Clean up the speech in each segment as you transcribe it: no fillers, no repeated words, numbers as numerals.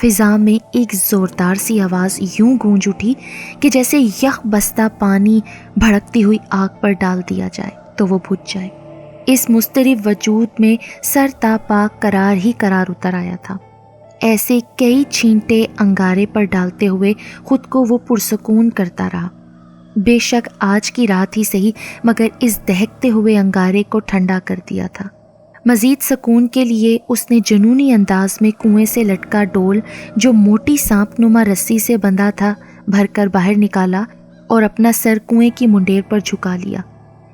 فضا میں ایک زوردار سی آواز یوں گونج اٹھی کہ جیسے یخ بستہ پانی بھڑکتی ہوئی آگ پر ڈال دیا جائے تو وہ بجھ جائے۔ اس مضطرب وجود میں سر تا پا قرار ہی قرار اتر آیا تھا۔ ایسے کئی چھینٹے انگارے پر ڈالتے ہوئے خود کو وہ پرسکون کرتا رہا۔ بے شک آج کی رات ہی صحیح، مگر اس دہکتے ہوئے انگارے کو ٹھنڈا کر دیا تھا۔ مزید سکون کے لیے اس نے جنونی انداز میں کنویں سے لٹکا ڈول جو موٹی سانپ نما رسی سے بندھا تھا بھر کر باہر نکالا اور اپنا سر کنویں کی منڈیر پر جھکا لیا۔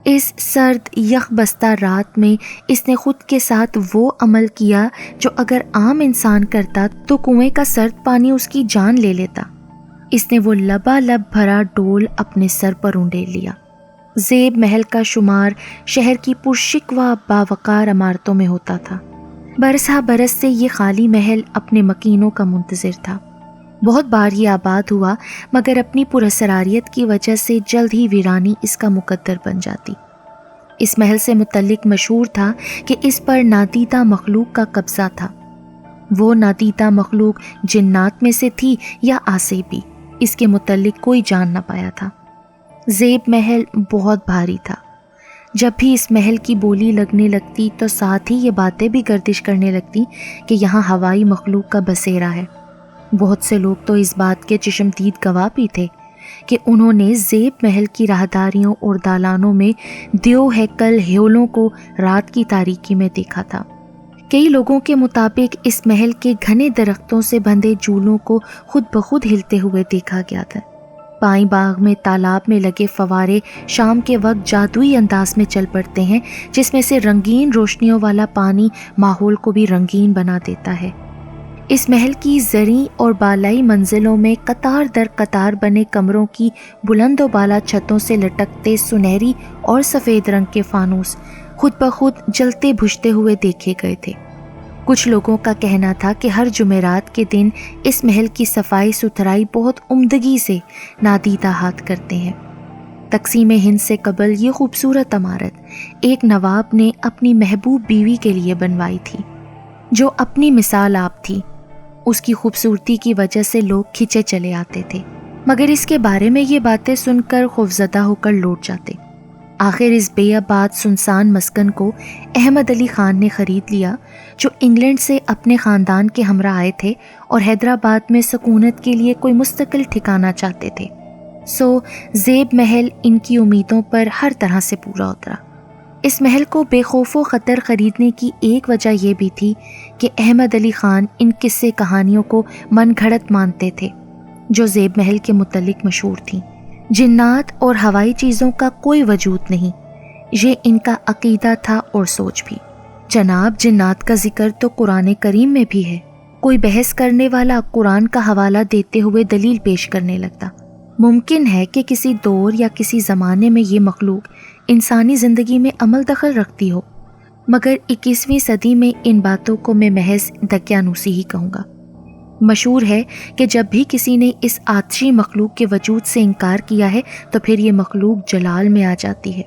اس سرد یخ بستہ رات میں اس نے خود کے ساتھ وہ عمل کیا جو اگر عام انسان کرتا تو کنویں کا سرد پانی اس کی جان لے لیتا۔ اس نے وہ لبالب بھرا ڈول اپنے سر پر اونڈیل لیا۔ زیب محل کا شمار شہر کی پرشکوہ باوقار عمارتوں میں ہوتا تھا۔ برس ہا برس سے یہ خالی محل اپنے مکینوں کا منتظر تھا۔ بہت بار یہ آباد ہوا، مگر اپنی پراسراریت کی وجہ سے جلد ہی ویرانی اس کا مقدر بن جاتی۔ اس محل سے متعلق مشہور تھا کہ اس پر نادیدہ مخلوق کا قبضہ تھا۔ وہ نادیدہ مخلوق جنات میں سے تھی یا آسیبی، اس کے متعلق کوئی جان نہ پایا تھا۔ زیب محل بہت بھاری تھا۔ جب بھی اس محل کی بولی لگنے لگتی تو ساتھ ہی یہ باتیں بھی گردش کرنے لگتی کہ یہاں ہوائی مخلوق کا بسیرا ہے۔ بہت سے لوگ تو اس بات کے چشم دید گواہ بھی تھے کہ انہوں نے زیب محل کی راہداریوں اور دالانوں میں دیو ہیکل ہیولوں کو رات کی تاریکی میں دیکھا تھا۔ کئی لوگوں کے مطابق اس محل کے گھنے درختوں سے بندھے جولوں کو خود بخود ہلتے ہوئے دیکھا گیا تھا۔ پائیں باغ میں تالاب میں لگے فوارے شام کے وقت جادوئی انداز میں چل پڑتے ہیں، جس میں سے رنگین روشنیوں والا پانی ماحول کو بھی رنگین بنا دیتا ہے۔ اس محل کی زرعی اور بالائی منزلوں میں قطار در قطار بنے کمروں کی بلند و بالا چھتوں سے لٹکتے سنہری اور سفید رنگ کے فانوس خود بخود جلتے بجھتے ہوئے دیکھے گئے تھے۔ کچھ لوگوں کا کہنا تھا کہ ہر جمعرات کے دن اس محل کی صفائی ستھرائی بہت عمدگی سے نادیدہ ہاتھ کرتے ہیں۔ تقسیم ہند سے قبل یہ خوبصورت عمارت ایک نواب نے اپنی محبوب بیوی کے لیے بنوائی تھی، جو اپنی مثال آپ تھی۔ اس کی خوبصورتی کی وجہ سے لوگ کھنچے چلے آتے تھے، مگر اس کے بارے میں یہ باتیں سن کر خوفزدہ ہو کر لوٹ جاتے۔ آخر اس بے آباد سنسان مسکن کو احمد علی خان نے خرید لیا، جو انگلینڈ سے اپنے خاندان کے ہمراہ آئے تھے اور حیدرآباد میں سکونت کے لیے کوئی مستقل ٹھکانہ چاہتے تھے۔ سو زیب محل ان کی امیدوں پر ہر طرح سے پورا اترا۔ اس محل کو بے خوف و خطر خریدنے کی ایک وجہ یہ بھی تھی کہ احمد علی خان ان قصے کہانیوں کو من گھڑت مانتے تھے جو زیب محل کے متعلق مشہور تھیں۔ جنات اور ہوائی چیزوں کا کوئی وجود نہیں، یہ ان کا عقیدہ تھا اور سوچ بھی۔ جناب جنات کا ذکر تو قرآن کریم میں بھی ہے۔ کوئی بحث کرنے والا قرآن کا حوالہ دیتے ہوئے دلیل پیش کرنے لگتا۔ ممکن ہے کہ کسی دور یا کسی زمانے میں یہ مخلوق انسانی زندگی میں عمل دخل رکھتی ہو، مگر 21ویں صدی میں ان باتوں کو میں محض دقیانوسی ہی کہوں گا۔ مشہور ہے کہ جب بھی کسی نے اس آتشی مخلوق کے وجود سے انکار کیا ہے تو پھر یہ مخلوق جلال میں آ جاتی ہے،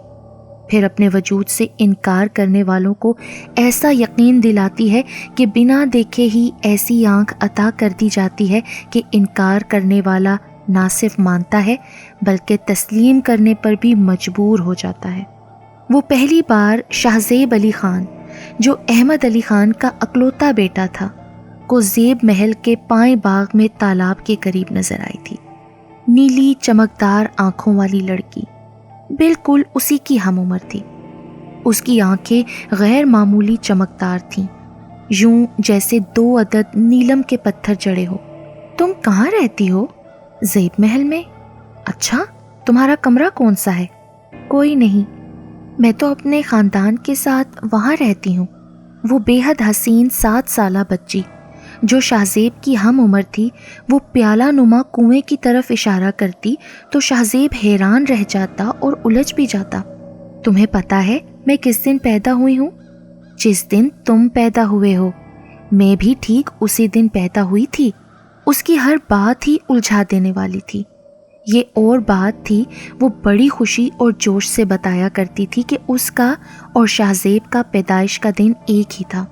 پھر اپنے وجود سے انکار کرنے والوں کو ایسا یقین دلاتی ہے کہ بنا دیکھے ہی ایسی آنکھ عطا کر دی جاتی ہے کہ انکار کرنے والا نہ صرف مانتا ہے بلکہ تسلیم کرنے پر بھی مجبور ہو جاتا ہے۔ وہ پہلی بار شاہ زیب علی خان، جو احمد علی خان کا اکلوتا بیٹا تھا، کو زیب محل کے پائیں باغ میں تالاب کے قریب نظر آئی تھی۔ نیلی چمکدار آنکھوں والی لڑکی، بالکل اسی کی ہم عمر تھی۔ اس کی آنکھیں غیر معمولی چمکدار تھیں، یوں جیسے 2 عدد نیلم کے پتھر جڑے ہو۔ تم کہاں رہتی ہو؟ زیب محل میں۔ اچھا، تمہارا کمرہ کون سا ہے؟ کوئی نہیں، میں تو اپنے خاندان کے ساتھ وہاں رہتی ہوں۔ وہ بے حد حسین 7 سالہ بچی جو شاہ زیب کی ہم عمر تھی، وہ پیالہ نما کنویں کی طرف اشارہ کرتی تو شاہ زیب حیران رہ جاتا اور الجھ بھی جاتا۔ تمہیں پتا ہے میں کس دن پیدا ہوئی ہوں؟ جس دن تم پیدا ہوئے ہو، میں بھی ٹھیک اسی دن پیدا ہوئی تھی۔ اس کی ہر بات ہی الجھا دینے والی تھی۔ یہ اور بات تھی، وہ بڑی خوشی اور جوش سے بتایا کرتی تھی کہ اس کا اور شاہ زیب کا پیدائش کا دن ایک ہی تھا۔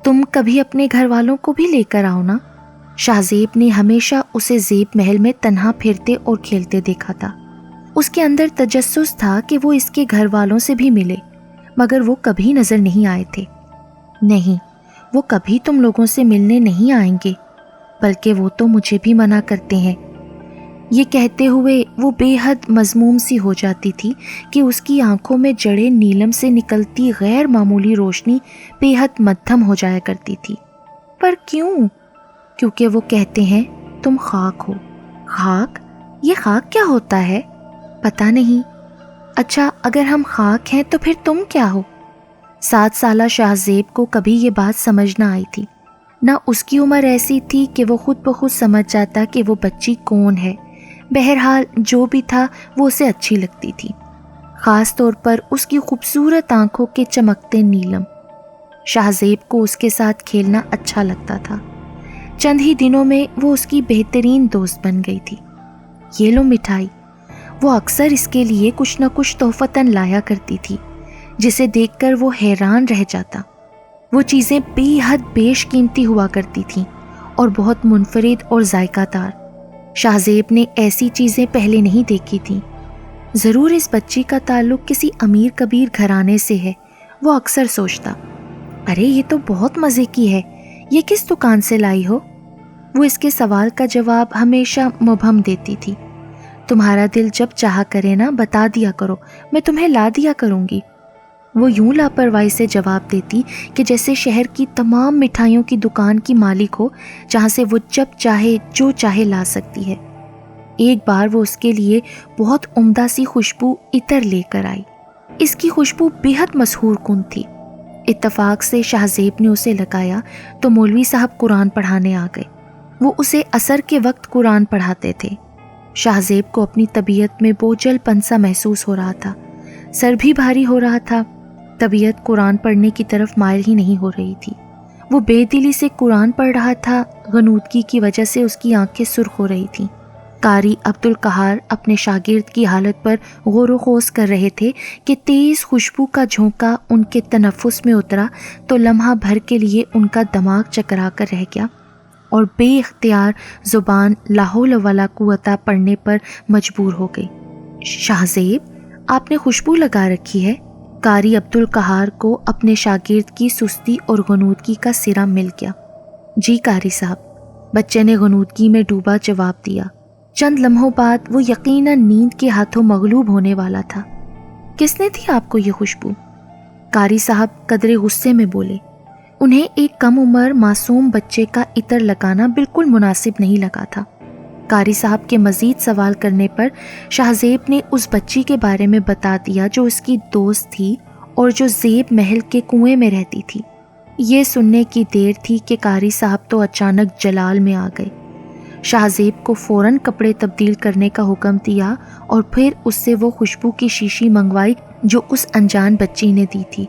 تم کبھی اپنے گھر والوں کو بھی لے کر آؤ نا۔ شاہزیب نے ہمیشہ اسے زیب محل میں تنہا پھرتے اور کھیلتے دیکھا تھا۔ اس کے اندر تجسس تھا کہ وہ اس کے گھر والوں سے بھی ملے، مگر وہ کبھی نظر نہیں آئے تھے۔ نہیں، وہ کبھی تم لوگوں سے ملنے نہیں آئیں گے، بلکہ وہ تو مجھے بھی منع کرتے ہیں۔ یہ کہتے ہوئے وہ بے حد مذموم سی ہو جاتی تھی کہ اس کی آنکھوں میں جڑے نیلم سے نکلتی غیر معمولی روشنی بے حد مدھم ہو جایا کرتی تھی۔ پر کیوں؟ کیونکہ وہ کہتے ہیں تم خاک ہو۔ خاک؟ یہ خاک کیا ہوتا ہے؟ پتہ نہیں۔ اچھا، اگر ہم خاک ہیں تو پھر تم کیا ہو؟ 7 سالہ شاہزیب کو کبھی یہ بات سمجھ نہ آئی تھی۔ نہ اس کی عمر ایسی تھی کہ وہ خود بخود سمجھ جاتا کہ وہ بچی کون ہے۔ بہرحال جو بھی تھا وہ اسے اچھی لگتی تھی، خاص طور پر اس کی خوبصورت آنکھوں کے چمکتے نیلم۔ شاہزیب کو اس کے ساتھ کھیلنا اچھا لگتا تھا۔ چند ہی دنوں میں وہ اس کی بہترین دوست بن گئی تھی۔ یہ لو مٹھائی۔ وہ اکثر اس کے لیے کچھ نہ کچھ تحفتاً لایا کرتی تھی، جسے دیکھ کر وہ حیران رہ جاتا۔ وہ چیزیں بے حد بیش قیمتی ہوا کرتی تھیں اور بہت منفرد اور ذائقہ دار۔ شاہزیب نے ایسی چیزیں پہلے نہیں دیکھی تھیں۔ ضرور اس بچی کا تعلق کسی امیر کبیر گھرانے سے ہے، وہ اکثر سوچتا۔ ارے یہ تو بہت مزے کی ہے، یہ کس دکان سے لائی ہو؟ وہ اس کے سوال کا جواب ہمیشہ مبہم دیتی تھی۔ تمہارا دل جب چاہا کرے نا، بتا دیا کرو، میں تمہیں لا دیا کروں گی۔ وہ یوں لاپرواہی سے جواب دیتی کہ جیسے شہر کی تمام مٹھائیوں کی دکان کی مالک ہو، جہاں سے وہ جب چاہے جو چاہے لا سکتی ہے۔ ایک بار وہ اس کے لیے بہت عمدہ سی خوشبو عطر لے کر آئی۔ اس کی خوشبو بے حد مسحور کن تھی۔ اتفاق سے شاہزیب نے اسے لگایا تو مولوی صاحب قرآن پڑھانے آ گئے۔ وہ اسے عصر کے وقت قرآن پڑھاتے تھے۔ شاہزیب کو اپنی طبیعت میں بوجھل پن سا محسوس ہو رہا تھا، سر بھی بھاری ہو رہا تھا۔ طبیعت قرآن پڑھنے کی طرف مائل ہی نہیں ہو رہی تھی۔ وہ بے دلی سے قرآن پڑھ رہا تھا، غنودگی کی وجہ سے اس کی آنکھیں سرخ ہو رہی تھیں۔ قاری عبدالقہار اپنے شاگرد کی حالت پر غور و خوض کر رہے تھے کہ تیز خوشبو کا جھونکا ان کے تنفس میں اترا تو لمحہ بھر کے لیے ان کا دماغ چکرا کر رہ گیا اور بے اختیار زبان لا حول ولا قوت پڑھنے پر مجبور ہو گئی۔ شاہزیب، آپ نے خوشبو لگا رکھی ہے؟ قاری عبدالقہار کو اپنے شاگرد کی سستی اور غنودگی کا سرا مل گیا۔ جی قاری صاحب، بچے نے غنودگی میں ڈوبا جواب دیا۔ چند لمحوں بعد وہ یقیناً نیند کے ہاتھوں مغلوب ہونے والا تھا۔ کس نے دی آپ کو یہ خوشبو؟ قاری صاحب قدرے غصے میں بولے۔ انہیں ایک کم عمر معصوم بچے کا عطر لگانا بالکل مناسب نہیں لگا تھا۔ قاری صاحب کے مزید سوال کرنے پر شاہزیب نے اس بچی کے بارے میں بتا دیا جو اس کی دوست تھی اور جو زیب محل کے کنویں میں رہتی تھی۔ یہ سننے کی دیر تھی کہ قاری صاحب تو اچانک جلال میں آ گئے۔ شاہزیب کو فوراً کپڑے تبدیل کرنے کا حکم دیا اور پھر اس سے وہ خوشبو کی شیشی منگوائی جو اس انجان بچی نے دی تھی۔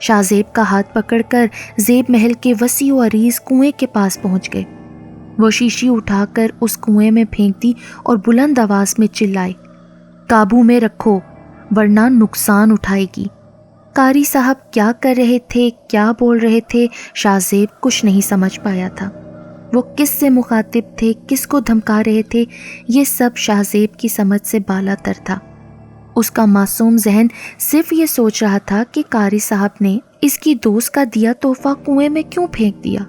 شاہزیب کا ہاتھ پکڑ کر زیب محل کے وسیع و عریض کنویں کے پاس پہنچ گئے۔ وہ شیشی اٹھا کر اس کنویں میں پھینک دی اور بلند آواز میں چلائے، قابو میں رکھو ورنہ نقصان اٹھائے گی۔ قاری صاحب کیا کر رہے تھے، کیا بول رہے تھے، شاہزیب کچھ نہیں سمجھ پایا تھا۔ وہ کس سے مخاطب تھے، کس کو دھمکا رہے تھے، یہ سب شاہزیب کی سمجھ سے بالا تر تھا۔ اس کا معصوم ذہن صرف یہ سوچ رہا تھا کہ قاری صاحب نے اس کی دوست کا دیا تحفہ کنویں میں کیوں پھینک دیا۔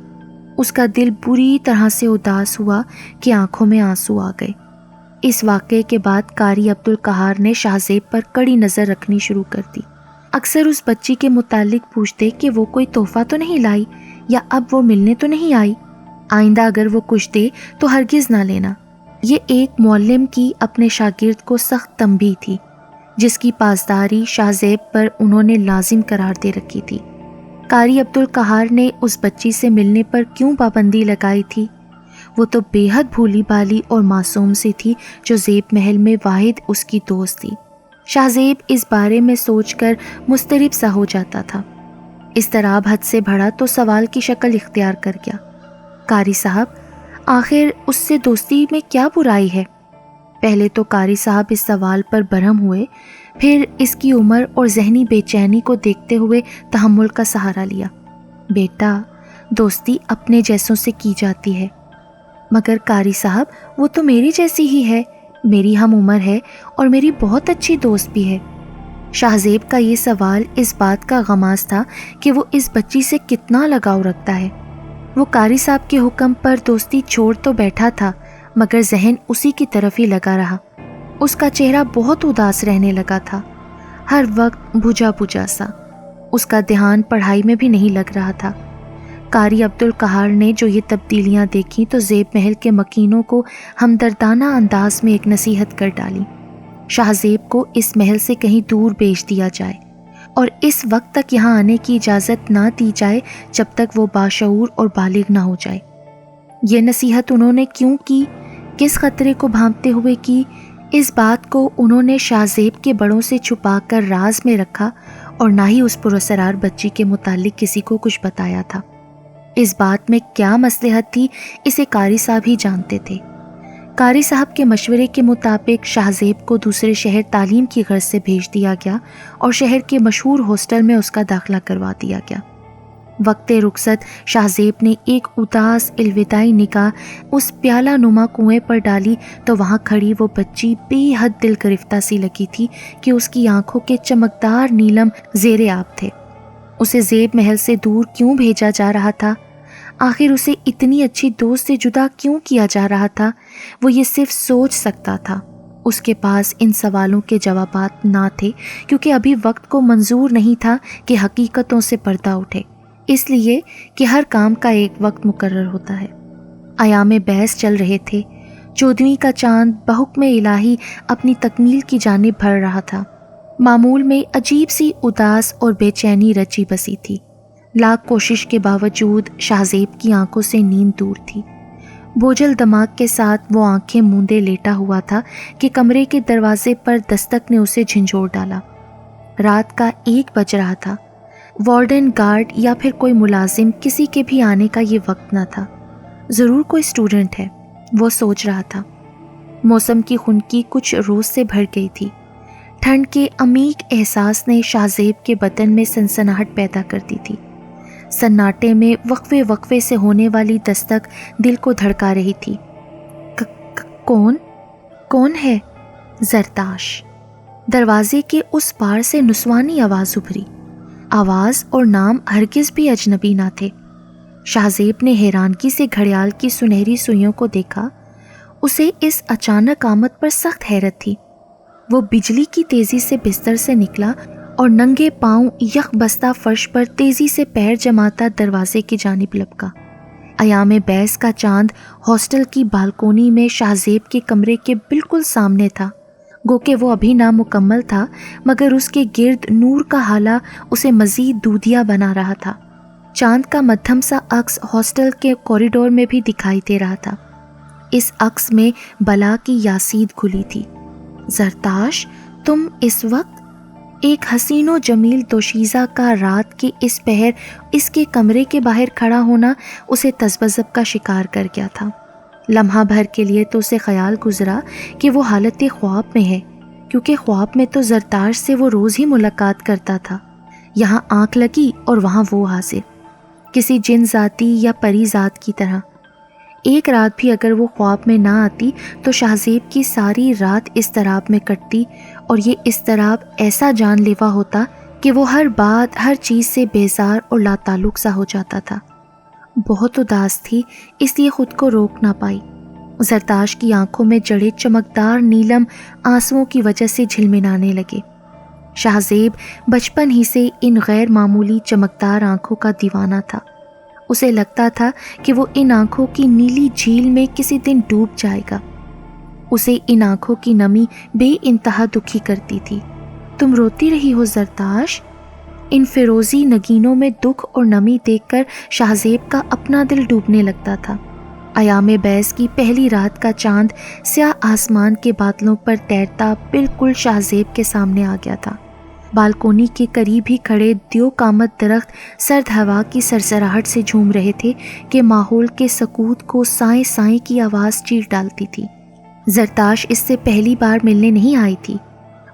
اس کا دل بری طرح سے اداس ہوا کہ آنکھوں میں آنسو آ گئے۔ اس واقعے کے بعد قاری عبدالقہار نے شاہزیب پر کڑی نظر رکھنی شروع کر دی۔ اکثر اس بچی کے متعلق پوچھتے کہ وہ کوئی تحفہ تو نہیں لائی یا اب وہ ملنے تو نہیں آئی، آئندہ اگر وہ کچھ دے تو ہرگز نہ لینا۔ یہ ایک معلم کی اپنے شاگرد کو سخت تنبیہ تھی، جس کی پاسداری شاہزیب پر انہوں نے لازم قرار دے رکھی تھی۔ قاری عبدالقہار نے اس بچی سے ملنے پر کیوں پابندی لگائی تھی؟ وہ تو بے حد بھولی بالی اور معصوم سی تھی جو زیب محل میں واحد اس کی دوست تھی۔ شاہزیب اس بارے میں سوچ کر مضطرب سا ہو جاتا تھا۔ اضطراب حد سے بڑھا تو سوال کی شکل اختیار کر گیا۔ قاری صاحب، آخر اس سے دوستی میں کیا برائی ہے؟ پہلے تو قاری صاحب اس سوال پر برہم ہوئے، پھر اس کی عمر اور ذہنی بے چینی کو دیکھتے ہوئے تحمل کا سہارا لیا۔ بیٹا، دوستی اپنے جیسوں سے کی جاتی ہے۔ مگر قاری صاحب وہ تو میری جیسی ہی ہے، میری ہم عمر ہے اور میری بہت اچھی دوست بھی ہے۔ شاہزیب کا یہ سوال اس بات کا غماز تھا کہ وہ اس بچی سے کتنا لگاؤ رکھتا ہے۔ وہ قاری صاحب کے حکم پر دوستی چھوڑ تو بیٹھا تھا مگر ذہن اسی کی طرف ہی لگا رہا۔ اس کا چہرہ بہت اداس رہنے لگا تھا، ہر وقت بجھا بجھا سا۔ اس کا دھیان پڑھائی میں بھی نہیں لگ رہا تھا۔ قاری عبدالقہار نے جو یہ تبدیلیاں دیکھیں تو زیب محل کے مکینوں کو ہمدردانہ انداز میں ایک نصیحت کر ڈالی۔ شاہزیب کو اس محل سے کہیں دور بھیج دیا جائے اور اس وقت تک یہاں آنے کی اجازت نہ دی جائے جب تک وہ باشعور اور بالغ نہ ہو جائے۔ یہ نصیحت انہوں نے کیوں کی، کس خطرے کو بھانپتے ہوئے کی، اس بات کو انہوں نے شاہزیب کے بڑوں سے چھپا کر راز میں رکھا اور نہ ہی اس پراسرار بچی کے متعلق کسی کو کچھ بتایا تھا۔ اس بات میں کیا مصلحت تھی اسے قاری صاحب ہی جانتے تھے۔ قاری صاحب کے مشورے کے مطابق شاہزیب کو دوسرے شہر تعلیم کی غرض سے بھیج دیا گیا اور شہر کے مشہور ہاسٹل میں اس کا داخلہ کروا دیا گیا۔ وقت رخصت شاہزیب نے ایک اداس الوداعی نگاہ اس پیالہ نما کنویں پر ڈالی تو وہاں کھڑی وہ بچی بے حد دل گرفتہ سی لگی تھی کہ اس کی آنکھوں کے چمکدار نیلم زیر آب تھے۔ اسے زیب محل سے دور کیوں بھیجا جا رہا تھا؟ آخر اسے اتنی اچھی دوست سے جدا کیوں کیا جا رہا تھا؟ وہ یہ صرف سوچ سکتا تھا۔ اس کے پاس ان سوالوں کے جوابات نہ تھے کیونکہ ابھی وقت کو منظور نہیں تھا کہ حقیقتوں سے پردہ اٹھے، اس لیے کہ ہر کام کا ایک وقت مقرر ہوتا ہے۔ ایام بیس چل رہے تھے، 14ویں کا چاند بحکم الہی اپنی تکمیل کی جانب بڑھ رہا تھا۔ معمول میں عجیب سی اداس اور بے چینی رچی بسی تھی۔ لاکھ کوشش کے باوجود شاہزیب کی آنکھوں سے نیند دور تھی۔ بوجھل دماغ کے ساتھ وہ آنکھیں موندے لیٹا ہوا تھا کہ کمرے کے دروازے پر دستک نے اسے جھنجھوڑ ڈالا۔ رات کا 1 بج رہا تھا۔ وارڈن، گارڈ یا پھر کوئی ملازم، کسی کے بھی آنے کا یہ وقت نہ تھا۔ ضرور کوئی اسٹوڈنٹ ہے، وہ سوچ رہا تھا۔ موسم کی خنکی کچھ روز سے بڑھ گئی تھی۔ ٹھنڈ کے عمیق احساس نے شاہزیب کے بدن میں سنسناہٹ پیدا کر دی تھی۔ سناٹے میں وقفے وقفے سے ہونے والی دستک دل کو دھڑکا رہی تھی۔ کون ہے؟ زرتاش۔ دروازے کے اس پار سے نسوانی آواز ابھری۔ آواز اور نام ہرگز بھی اجنبی نہ تھے۔ شاہزیب نے حیرانگی سے گھڑیال کی سنہری سوئیوں کو دیکھا۔ اسے اس اچانک آمد پر سخت حیرت تھی۔ وہ بجلی کی تیزی سے بستر سے نکلا اور ننگے پاؤں یک بستہ فرش پر تیزی سے پیر جماتا دروازے کی جانب لپکا۔ ایام بیس کا چاند ہاسٹل کی بالکونی میں شاہزیب کے کمرے کے بالکل سامنے تھا۔ گو کہ وہ ابھی نامکمل تھا مگر اس کے گرد نور کا ہالہ اسے مزید دودھیا بنا رہا تھا۔ چاند کا مدھم سا عکس ہاسٹل کے کوریڈور میں بھی دکھائی دے رہا تھا۔ اس عکس میں بلا کی یاسید کھلی تھی۔ زرتاش، تم اس وقت؟ ایک حسین و جمیل دوشیزہ کا رات کے اس پہر اس کے کمرے کے باہر کھڑا ہونا اسے تذبذب کا شکار کر گیا تھا۔ لمحہ بھر کے لیے تو اسے خیال گزرا کہ وہ حالت خواب میں ہے، کیونکہ خواب میں تو زرتاش سے وہ روز ہی ملاقات کرتا تھا۔ یہاں آنکھ لگی اور وہاں وہ حاضر، کسی جن ذاتی یا پری ذات کی طرح۔ ایک رات بھی اگر وہ خواب میں نہ آتی تو شاہزیب کی ساری رات اضطراب میں کٹتی، اور یہ اضطراب ایسا جان لیوا ہوتا کہ وہ ہر بات، ہر چیز سے بیزار اور لا تعلق سا ہو جاتا تھا۔ بہت اداس تھی، اس لیے خود کو روک نہ پائی۔ زرتاش کی آنکھوں میں جڑے چمکدار نیلم آنسوؤں کی وجہ سے جھلملانے لگے۔ شاہزیب بچپن ہی سے ان غیر معمولی چمکدار آنکھوں کا دیوانہ تھا۔ اسے لگتا تھا کہ وہ ان آنکھوں کی نیلی جھیل میں کسی دن ڈوب جائے گا۔ اسے ان آنکھوں کی نمی بے انتہا دکھی کرتی تھی۔ تم روتی رہی ہو زرتاش؟ ان فیروزی نگینوں میں دکھ اور نمی دیکھ کر شاہزیب کا اپنا دل ڈوبنے لگتا تھا۔ ایام بیس کی پہلی رات کا چاند سیاہ آسمان کے بادلوں پر تیرتا بالکل شاہزیب کے سامنے آ گیا تھا۔ بالکونی کے قریب ہی کھڑے دیو کامت درخت سرد ہوا کی سرسراہٹ سے جھوم رہے تھے کہ ماحول کے سکوت کو سائیں سائیں کی آواز چیر ڈالتی تھی۔ زرتاش اس سے پہلی بار ملنے نہیں آئی تھی۔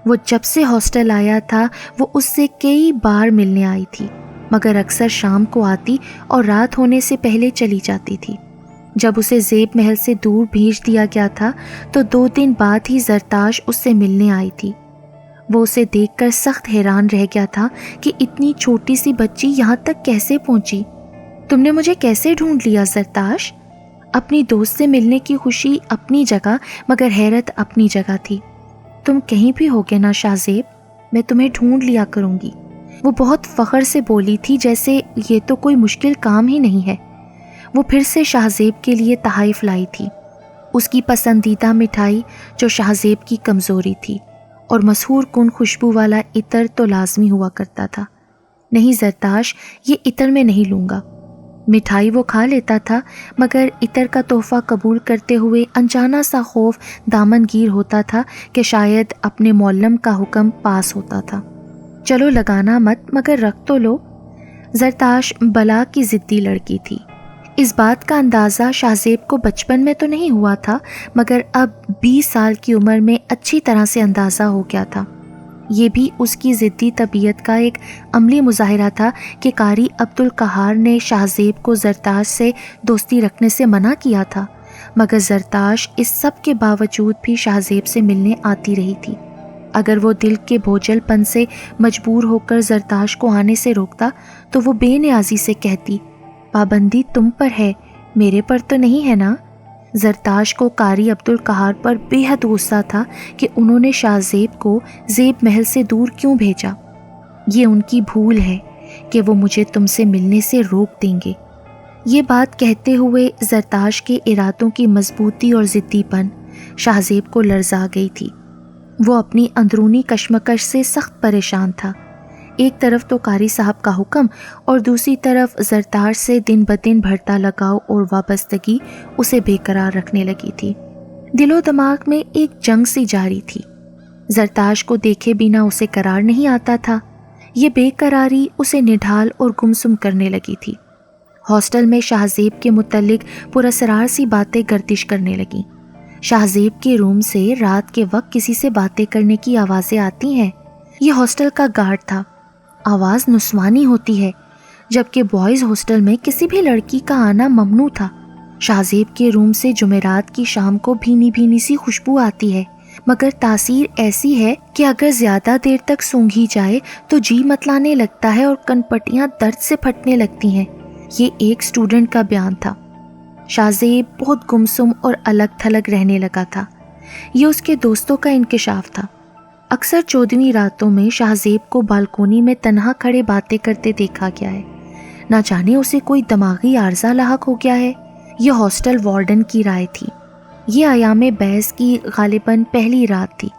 وہ جب سے ہاسٹل آیا تھا وہ اس سے کئی بار ملنے آئی تھی، مگر اکثر شام کو آتی اور رات ہونے سے پہلے چلی جاتی تھی۔ جب اسے زیب محل سے دور بھیج دیا گیا تھا تو 2 دن بعد ہی زرتاش اس سے ملنے آئی تھی۔ وہ اسے دیکھ کر سخت حیران رہ گیا تھا کہ اتنی چھوٹی سی بچی یہاں تک کیسے پہنچی۔ تم نے مجھے کیسے ڈھونڈ لیا زرتاش؟ اپنی دوست سے ملنے کی خوشی اپنی جگہ مگر حیرت اپنی جگہ تھی۔ تم کہیں بھی ہوگے نا شاہ زیب، میں تمہیں ڈھونڈ لیا کروں گی، وہ بہت فخر سے بولی تھی، جیسے یہ تو کوئی مشکل کام ہی نہیں ہے۔ وہ پھر سے شاہ زیب کے لیے تحائف لائی تھی، اس کی پسندیدہ مٹھائی جو شاہ زیب کی کمزوری تھی، اور مسحور کن خوشبو والا عطر تو لازمی ہوا کرتا تھا۔ نہیں زرتاش، یہ عطر میں نہیں لوں گا۔ مٹھائی وہ کھا لیتا تھا مگر عطر کا تحفہ قبول کرتے ہوئے انجانا سا خوف دامن گیر ہوتا تھا کہ شاید اپنے معلم کا حکم پاس ہوتا تھا۔ چلو لگانا مت مگر رکھ تو لو۔ زرتاش بلا کی ضدی لڑکی تھی۔ اس بات کا اندازہ شاہ زیب کو بچپن میں تو نہیں ہوا تھا مگر اب 20 سال کی عمر میں اچھی طرح سے اندازہ ہو گیا تھا۔ یہ بھی اس کی ضدی طبیعت کا ایک عملی مظاہرہ تھا کہ قاری عبدالقہار نے شاہ زیب کو زرتاش سے دوستی رکھنے سے منع کیا تھا، مگر زرتاش اس سب کے باوجود بھی شاہ زیب سے ملنے آتی رہی تھی۔ اگر وہ دل کے بوجھل پن سے مجبور ہو کر زرتاش کو آنے سے روکتا تو وہ بے نیازی سے کہتی، پابندی تم پر ہے، میرے پر تو نہیں ہے نا۔ زرتاش کو قاری عبدالقہار پر بے حد غصہ تھا کہ انہوں نے شاہ زیب کو زیب محل سے دور کیوں بھیجا۔ یہ ان کی بھول ہے کہ وہ مجھے تم سے ملنے سے روک دیں گے۔ یہ بات کہتے ہوئے زرتاش کے ارادوں کی مضبوطی اور ضدی پن شاہ زیب کو لرزا گئی تھی۔ وہ اپنی اندرونی کشمکش سے سخت پریشان تھا۔ ایک طرف تو قاری صاحب کا حکم اور دوسری طرف زرتاش سے دن بدن بڑھتا لگاؤ اور وابستگی اسے بے قرار رکھنے لگی تھی۔ دل و دماغ میں ایک جنگ سی جاری تھی۔ زرتاش کو دیکھے بنا اسے قرار نہیں آتا تھا۔ یہ بے قراری اسے نڈھال اور گمسم کرنے لگی تھی۔ ہاسٹل میں شاہ زیب کے متعلق پراسرار سی باتیں گردش کرنے لگیں۔ شاہ زیب کے روم سے رات کے وقت کسی سے باتیں کرنے کی آوازیں آتی ہیں۔ یہ ہاسٹل کا گارڈ تھا۔ آواز نسوانی ہوتی ہے، جبکہ بوائز ہاسٹل میں کسی بھی لڑکی کا آنا ممنوع تھا۔ شاہ زیب کے روم سے جمعرات کی شام کو بھینی بھینی سی خوشبو آتی ہے، مگر تاثیر ایسی ہے کہ اگر زیادہ دیر تک سونگھی جائے تو جی متلانے لگتا ہے اور کن پٹیاں درد سے پھٹنے لگتی ہیں۔ یہ ایک اسٹوڈنٹ کا بیان تھا۔ شاہ زیب بہت گمسم اور الگ تھلگ رہنے لگا تھا۔ یہ اس کے دوستوں کا انکشاف تھا۔ اکثر 14ویں راتوں میں شاہ زیب کو بالکونی میں تنہا کھڑے باتیں کرتے دیکھا گیا ہے۔ نہ جانے اسے کوئی دماغی عارضہ لاحق ہو گیا ہے۔ یہ ہاسٹل وارڈن کی رائے تھی۔ یہ ایام بیس کی غالباً پہلی رات تھی۔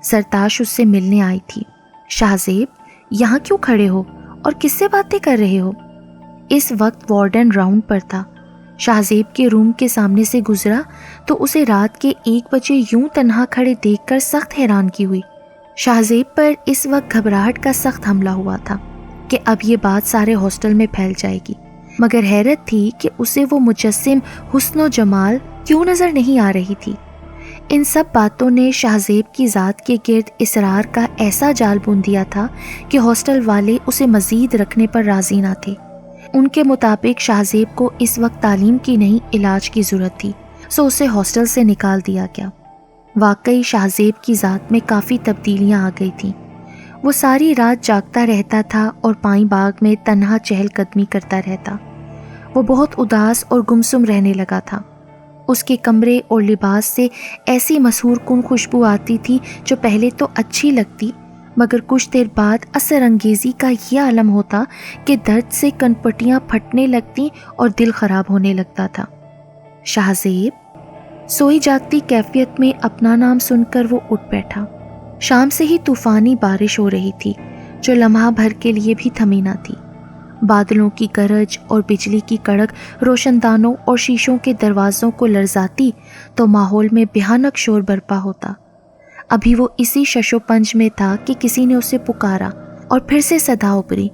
زرتاش اس سے ملنے آئی تھی۔ شاہ زیب، یہاں کیوں کھڑے ہو اور کس سے باتیں کر رہے ہو؟ اس وقت وارڈن راؤنڈ پر تھا۔ شاہ زیب کے روم کے سامنے سے گزرا تو اسے رات کے 1 بجے یوں تنہا کھڑے دیکھ کر سخت حیرانگی ہوئی۔ شاہ زیب پر اس وقت گھبراہٹ کا سخت حملہ ہوا تھا کہ اب یہ بات سارے ہاسٹل میں پھیل جائے گی، مگر حیرت تھی کہ اسے وہ مجسم حسن و جمال کیوں نظر نہیں آ رہی تھی۔ ان سب باتوں نے شاہ زیب کی ذات کے گرد اصرار کا ایسا جال بن دیا تھا کہ ہاسٹل والے اسے مزید رکھنے پر راضی نہ تھے۔ ان کے مطابق شاہ زیب کو اس وقت تعلیم کی نہیں علاج کی ضرورت تھی، سو اسے ہاسٹل سے نکال دیا گیا۔ واقعی شاہ زیب کی ذات میں کافی تبدیلیاں آ گئی تھیں۔ وہ ساری رات جاگتا رہتا تھا اور پائیں باغ میں تنہا چہل قدمی کرتا رہتا۔ وہ بہت اداس اور گمسم رہنے لگا تھا۔ اس کے کمرے اور لباس سے ایسی مسحور کن خوشبو آتی تھی جو پہلے تو اچھی لگتی مگر کچھ دیر بعد اثر انگیزی کا یہ عالم ہوتا کہ درد سے کنپٹیاں پھٹنے لگتی اور دل خراب ہونے لگتا تھا۔ شاہ زیب سوئی جاگتی کیفیت میں اپنا نام سن کر وہ اٹھ بیٹھا۔ شام سے ہی طوفانی بارش ہو رہی تھی جو لمحہ بھر کے لیے بھی تھمی نہ تھی۔ بادلوں کی گرج اور بجلی کی کڑک روشن دانوں اور شیشوں کے دروازوں کو لرزاتی تو ماحول میں بھیانک شور برپا ہوتا۔ ابھی وہ اسی شش و پنج میں تھا کہ کسی نے اسے پکارا اور پھر سے صدا ابھری،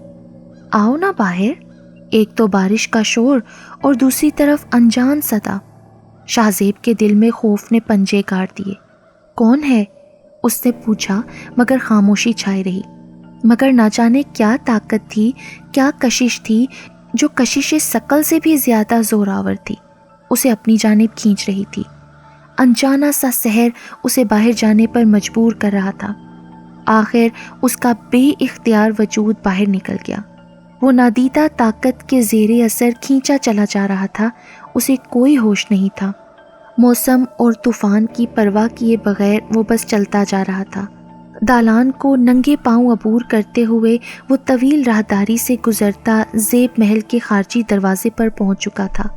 آؤ نا باہر۔ ایک تو بارش کا شور اور دوسری طرف انجان صدا۔ شاہ زیب کے دل میں خوف نے پنجے گاڑ دیے۔ کون ہے؟ اس نے پوچھا مگر خاموشی چھائی رہی۔ مگر نہ جانے کیا طاقت تھی، کیا کشش تھی جو کشش ثقل سے بھی زیادہ زور آور تھی۔ اسے اپنی جانب کھینچ رہی تھی۔ انجانا سا سحر اسے باہر جانے پر مجبور کر رہا تھا۔ آخر اس کا بے اختیار وجود باہر نکل گیا۔ وہ نادیدہ طاقت کے زیر اثر کھینچا چلا جا رہا تھا، اسے کوئی ہوش نہیں تھا۔ موسم اور طوفان کی پرواہ کیے بغیر وہ بس چلتا جا رہا تھا۔ دالان کو ننگے پاؤں عبور کرتے ہوئے وہ طویل راہداری سے گزرتا زیب محل کے خارجی دروازے پر پہنچ چکا تھا۔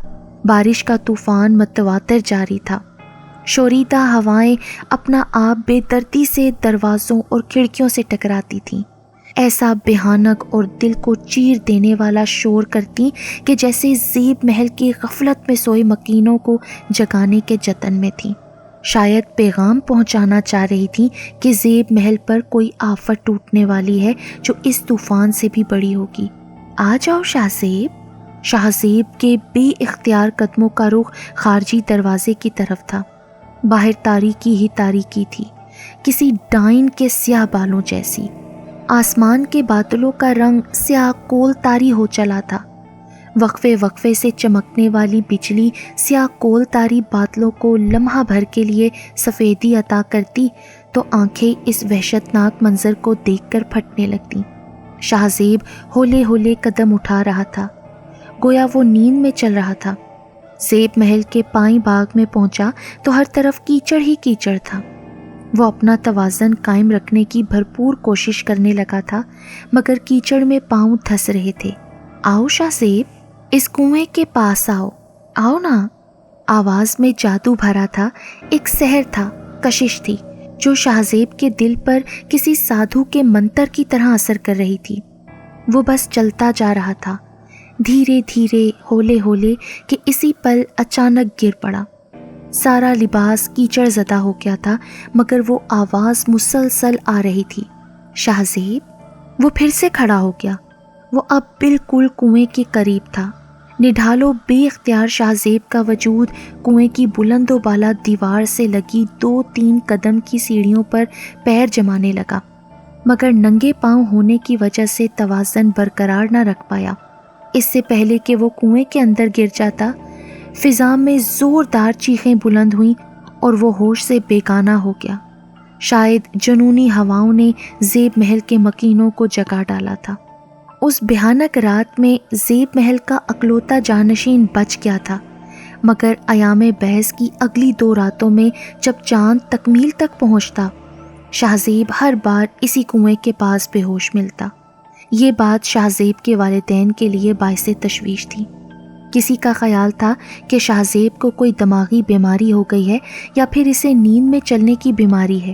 بارش کا طوفان متواتر جاری تھا۔ شوریدہ ہوائیں اپنا آپ بے دردی سے دروازوں اور کھڑکیوں سے ٹکراتی تھیں، ایسا بھیانک اور دل کو چیر دینے والا شور کرتی کہ جیسے زیب محل کی غفلت میں سوئے مکینوں کو جگانے کے جتن میں تھیں۔ شاید پیغام پہنچانا چاہ رہی تھی کہ زیب محل پر کوئی آفت ٹوٹنے والی ہے جو اس طوفان سے بھی بڑی ہوگی۔ آ جاؤ شاہ زیب۔ شاہ زیب کے بے اختیار قدموں کا رخ خارجی دروازے کی طرف تھا۔ باہر تاریکی ہی تاریکی تھی، کسی ڈائن کے سیاہ بالوں جیسی۔ آسمان کے بادلوں کا رنگ سیاہ کول تاری ہو چلا تھا۔ وقفے وقفے سے چمکنے والی بجلی سیاہ کول تاری بادلوں کو لمحہ بھر کے لیے سفیدی عطا کرتی تو آنکھیں اس وحشتناک منظر کو دیکھ کر پھٹنے لگتیں۔ شاہ زیب ہولے ہولے قدم اٹھا رہا تھا، گویا وہ نیند میں چل رہا تھا۔ زیب محل کے پائیں باغ میں پہنچا تو ہر طرف کیچڑ ہی کیچڑ تھا۔ وہ اپنا توازن قائم رکھنے کی بھرپور کوشش کرنے لگا تھا، مگر کیچڑ میں پاؤں دھس رہے تھے۔ آؤ شاہ زیب، اس کنویں کے پاس آؤ، آؤ نا۔ آواز میں جادو بھرا تھا، ایک سحر تھا، کشش تھی جو شاہ زیب کے دل پر کسی سادھو کے منتر کی طرح اثر کر رہی تھی۔ وہ بس چلتا جا رہا تھا، دھیرے دھیرے، ہولے ہولے، کہ اسی پل اچانک گر پڑا۔ سارا لباس کیچڑ زدہ ہو گیا تھا، مگر وہ آواز مسلسل آ رہی تھی، شاہ زیب۔ وہ پھر سے کھڑا ہو گیا۔ وہ اب بالکل کنویں کے قریب تھا۔ نڈھالو بے اختیار شاہ زیب کا وجود کنویں کی بلند و بالا دیوار سے لگی 2-3 قدم کی سیڑھیوں پر پیر جمانے لگا، مگر ننگے پاؤں ہونے کی وجہ سے توازن برقرار نہ رکھ پایا۔ اس سے پہلے کہ وہ کنویں کے اندر گر جاتا، فضا میں زوردار چیخیں بلند ہوئیں اور وہ ہوش سے بیگانہ ہو گیا۔ شاید جنونی ہواؤں نے زیب محل کے مکینوں کو جگا ڈالا تھا۔ اس بھیانک رات میں زیب محل کا اکلوتا جانشین بچ گیا تھا، مگر ایام بحث کی اگلی 2 راتوں میں جب چاند تکمیل تک پہنچتا، شاہ زیب ہر بار اسی کنویں کے پاس بے ہوش ملتا۔ یہ بات شاہ زیب کے والدین کے لیے باعث تشویش تھی۔ کسی کا خیال تھا کہ شاہ زیب کو کوئی دماغی بیماری ہو گئی ہے یا پھر اسے نیند میں چلنے کی بیماری ہے۔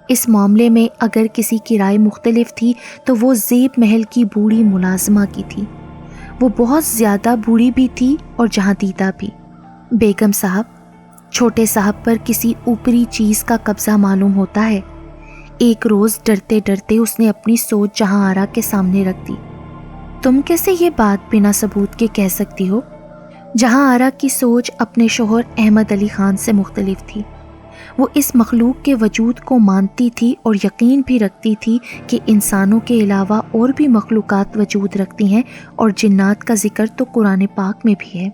اس معاملے میں اگر کسی کی رائے مختلف تھی تو وہ زیب محل کی بوڑھی ملازمہ کی تھی۔ وہ بہت زیادہ بوڑھی بھی تھی اور جہاں دیدہ بھی۔ بیگم صاحب، چھوٹے صاحب پر کسی اوپری چیز کا قبضہ معلوم ہوتا ہے۔ ایک روز ڈرتے ڈرتے اس نے اپنی سوچ جہاں آرا کے سامنے رکھ دی۔ تم کیسے یہ بات بنا ثبوت کے کہہ سکتی ہو؟ جہاں آرا کی سوچ اپنے شوہر احمد علی خان سے مختلف تھی۔ وہ اس مخلوق کے وجود کو مانتی تھی اور یقین بھی رکھتی تھی کہ انسانوں کے علاوہ اور بھی مخلوقات وجود رکھتی ہیں، اور جنات کا ذکر تو قرآن پاک میں بھی ہے،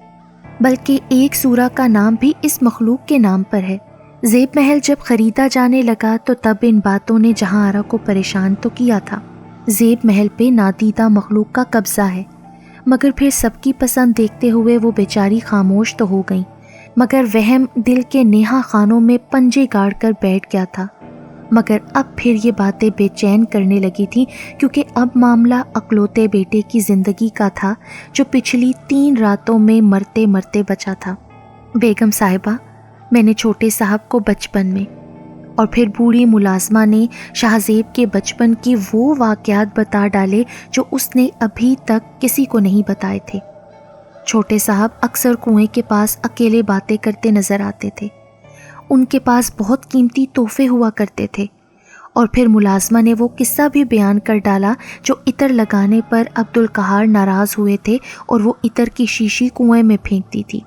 بلکہ ایک سورہ کا نام بھی اس مخلوق کے نام پر ہے۔ زیب محل جب خریدا جانے لگا تو تب ان باتوں نے جہاں آرا کو پریشان تو کیا تھا۔ زیب محل پہ نادیدہ مخلوق کا قبضہ ہے، مگر پھر سب کی پسند دیکھتے ہوئے وہ بیچاری خاموش تو ہو گئیں، مگر وہم دل کے نیہا خانوں میں پنجے گاڑ کر بیٹھ گیا تھا۔ مگر اب پھر یہ باتیں بے چین کرنے لگی تھیں، کیونکہ اب معاملہ اکلوتے بیٹے کی زندگی کا تھا جو پچھلی 3 راتوں میں مرتے مرتے بچا تھا۔ بیگم صاحبہ، میں نے چھوٹے صاحب کو بچپن میں، اور پھر بوڑھی ملازمہ نے شاہ زیب کے بچپن کی وہ واقعات بتا ڈالے جو اس نے ابھی تک کسی کو نہیں بتائے تھے۔ چھوٹے صاحب اکثر کنویں کے پاس اکیلے باتیں کرتے نظر آتے تھے۔ ان کے پاس بہت قیمتی تحفے ہوا کرتے تھے۔ اور پھر ملازمہ نے وہ قصہ بھی بیان کر ڈالا جو عطر لگانے پر عبدالقہار ناراض ہوئے تھے اور وہ عطر کی شیشی کنویں میں پھینکتی تھی۔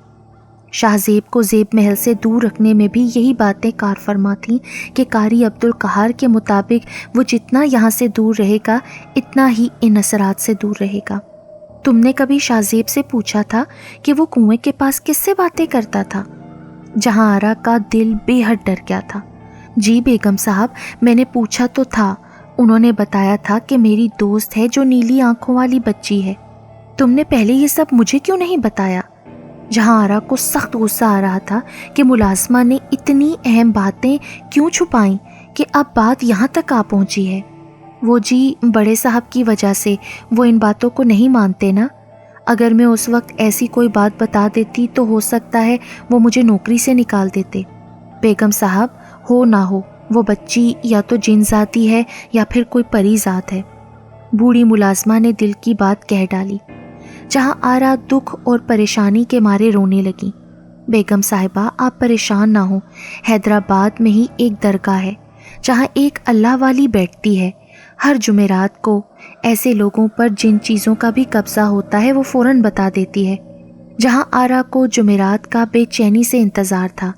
شاہ زیب کو زیب محل سے دور رکھنے میں بھی یہی باتیں کار فرما تھیں کہ قاری عبدالقہار کے مطابق وہ جتنا یہاں سے دور رہے گا اتنا ہی ان اثرات سے دور رہے گا۔ تم نے کبھی شاہ زیب سے پوچھا تھا کہ وہ کنویں کے پاس کس سے باتیں کرتا تھا؟ جہاں آرا کا دل بے حد ڈر گیا تھا۔ جی بیگم صاحب، میں نے پوچھا تو تھا، انہوں نے بتایا تھا کہ میری دوست ہے جو نیلی آنکھوں والی بچی ہے۔ تم نے پہلے یہ سب مجھے کیوں نہیں بتایا؟ جہاں آرا کو سخت غصہ آ رہا تھا کہ ملازمہ نے اتنی اہم باتیں کیوں چھپائیں کہ اب بات یہاں تک آ پہنچی ہے۔ وہ جی بڑے صاحب کی وجہ سے وہ ان باتوں کو نہیں مانتے نا۔ اگر میں اس وقت ایسی کوئی بات بتا دیتی تو ہو سکتا ہے وہ مجھے نوکری سے نکال دیتے۔ بیگم صاحب، ہو نہ ہو وہ بچی یا تو جن ذاتی ہے یا پھر کوئی پری ذات ہے۔ بوڑھی ملازمہ نے دل کی بات کہہ ڈالی۔ جہاں آرا دکھ اور پریشانی کے مارے رونے لگی۔ بیگم صاحبہ، آپ پریشان نہ ہوں، حیدرآباد میں ہی ایک درگاہ ہے جہاں ایک اللہ والی بیٹھتی ہے۔ ہر جمعرات کو ایسے لوگوں پر جن چیزوں کا بھی قبضہ ہوتا ہے وہ فوراً بتا دیتی ہے۔ جہاں آرا کو جمعرات کا بے چینی سے انتظار تھا۔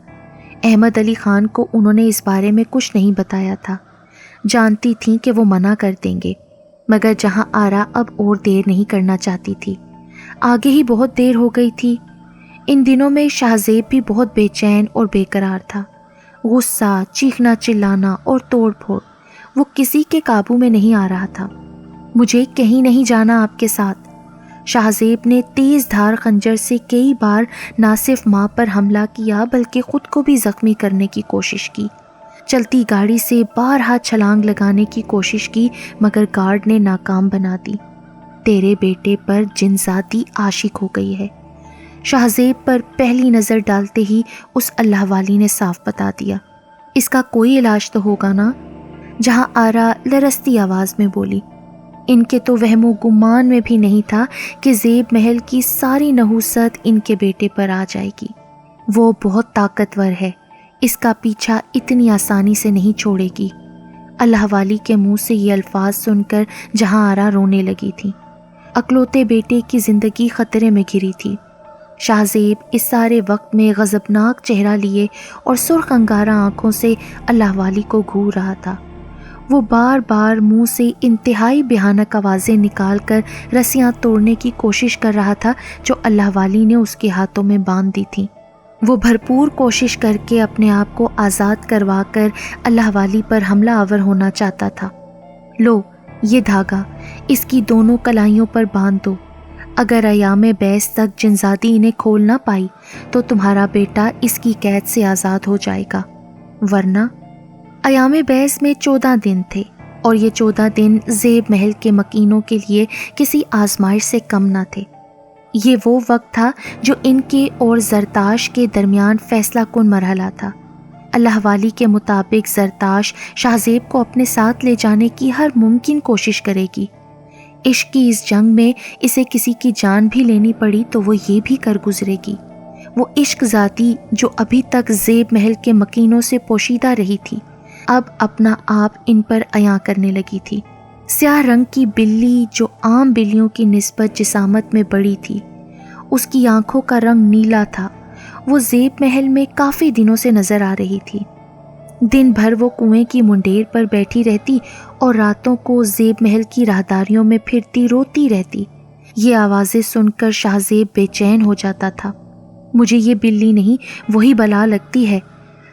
احمد علی خان کو انہوں نے اس بارے میں کچھ نہیں بتایا تھا، جانتی تھیں کہ وہ منع کر دیں گے، مگر جہاں آرا اب اور دیر نہیں کرنا چاہتی تھی۔ آگے ہی بہت دیر ہو گئی تھی۔ ان دنوں میں شاہ زیب بھی بہت بے چین اور بے قرار تھا۔ غصہ، چیخنا چلانا اور توڑ پھوڑ، وہ کسی کے قابو میں نہیں آ رہا تھا۔ مجھے کہیں نہیں جانا آپ کے ساتھ۔ شاہ زیب نے تیز دھار خنجر سے کئی بار نہ صرف ماں پر حملہ کیا بلکہ خود کو بھی زخمی کرنے کی کوشش کی۔ چلتی گاڑی سے بارہا چھلانگ لگانے کی کوشش کی مگر گارڈ نے ناکام بنا دی۔ تیرے بیٹے پر جن ذاتی عاشق ہو گئی ہے، شاہ زیب پر پہلی نظر ڈالتے ہی اس اللہ والی نے صاف بتا دیا۔ اس کا کوئی علاج تو ہوگا نا؟ جہاں آرا لرزتی آواز میں بولی۔ ان کے تو وہم و گمان میں بھی نہیں تھا کہ زیب محل کی ساری نحوست ان کے بیٹے پر آ جائے گی۔ وہ بہت طاقتور ہے، اس کا پیچھا اتنی آسانی سے نہیں چھوڑے گی۔ اللہ والی کے منہ سے یہ الفاظ سن کر جہاں آرا رونے لگی تھی۔ اکلوتے بیٹے کی زندگی خطرے میں گھری تھی۔ شاہ زیب اس سارے وقت میں غضبناک چہرہ لیے اور سرخ انگارہ آنکھوں سے اللہ والی کو گھور رہا تھا۔ وہ بار بار منہ سے انتہائی بھیانک آوازیں نکال کر رسیاں توڑنے کی کوشش کر رہا تھا جو اللہ والی نے اس کے ہاتھوں میں باندھ دی تھی۔ وہ بھرپور کوشش کر کے اپنے آپ کو آزاد کروا کر اللہ والی پر حملہ آور ہونا چاہتا تھا۔ لو یہ دھاگا، اس کی دونوں کلائیوں پر باندھ دو۔ اگر ایام بیس تک جنزادی انہیں کھول نہ پائی تو تمہارا بیٹا اس کی قید سے آزاد ہو جائے گا، ورنہ ایام بیس میں 14 دن تھے اور یہ 14 دن زیب محل کے مکینوں کے لیے کسی آزمائش سے کم نہ تھے۔ یہ وہ وقت تھا جو ان کے اور زرتاش کے درمیان فیصلہ کن مرحلہ تھا۔ اللہ والی کے مطابق زرتاش شاہ زیب کو اپنے ساتھ لے جانے کی ہر ممکن کوشش کرے گی۔ عشق کی اس جنگ میں اسے کسی کی جان بھی لینی پڑی تو وہ یہ بھی کر گزرے گی۔ وہ عشق ذاتی جو ابھی تک زیب محل کے مکینوں سے پوشیدہ رہی تھی، اب اپنا آپ ان پر عیاں کرنے لگی تھی۔ سیاہ رنگ کی بلی جو عام بلیوں کی نسبت جسامت میں بڑی تھی، اس کی آنکھوں کا رنگ نیلا تھا۔ وہ زیب محل میں کافی دنوں سے نظر آ رہی تھی۔ دن بھر وہ کنویں کی منڈیر پر بیٹھی رہتی اور راتوں کو زیب محل کی راہداریوں میں پھرتی روتی رہتی۔ یہ آوازیں سن کر شاہ زیب بے چین ہو جاتا تھا۔ مجھے یہ بلی نہیں وہی بلا لگتی ہے۔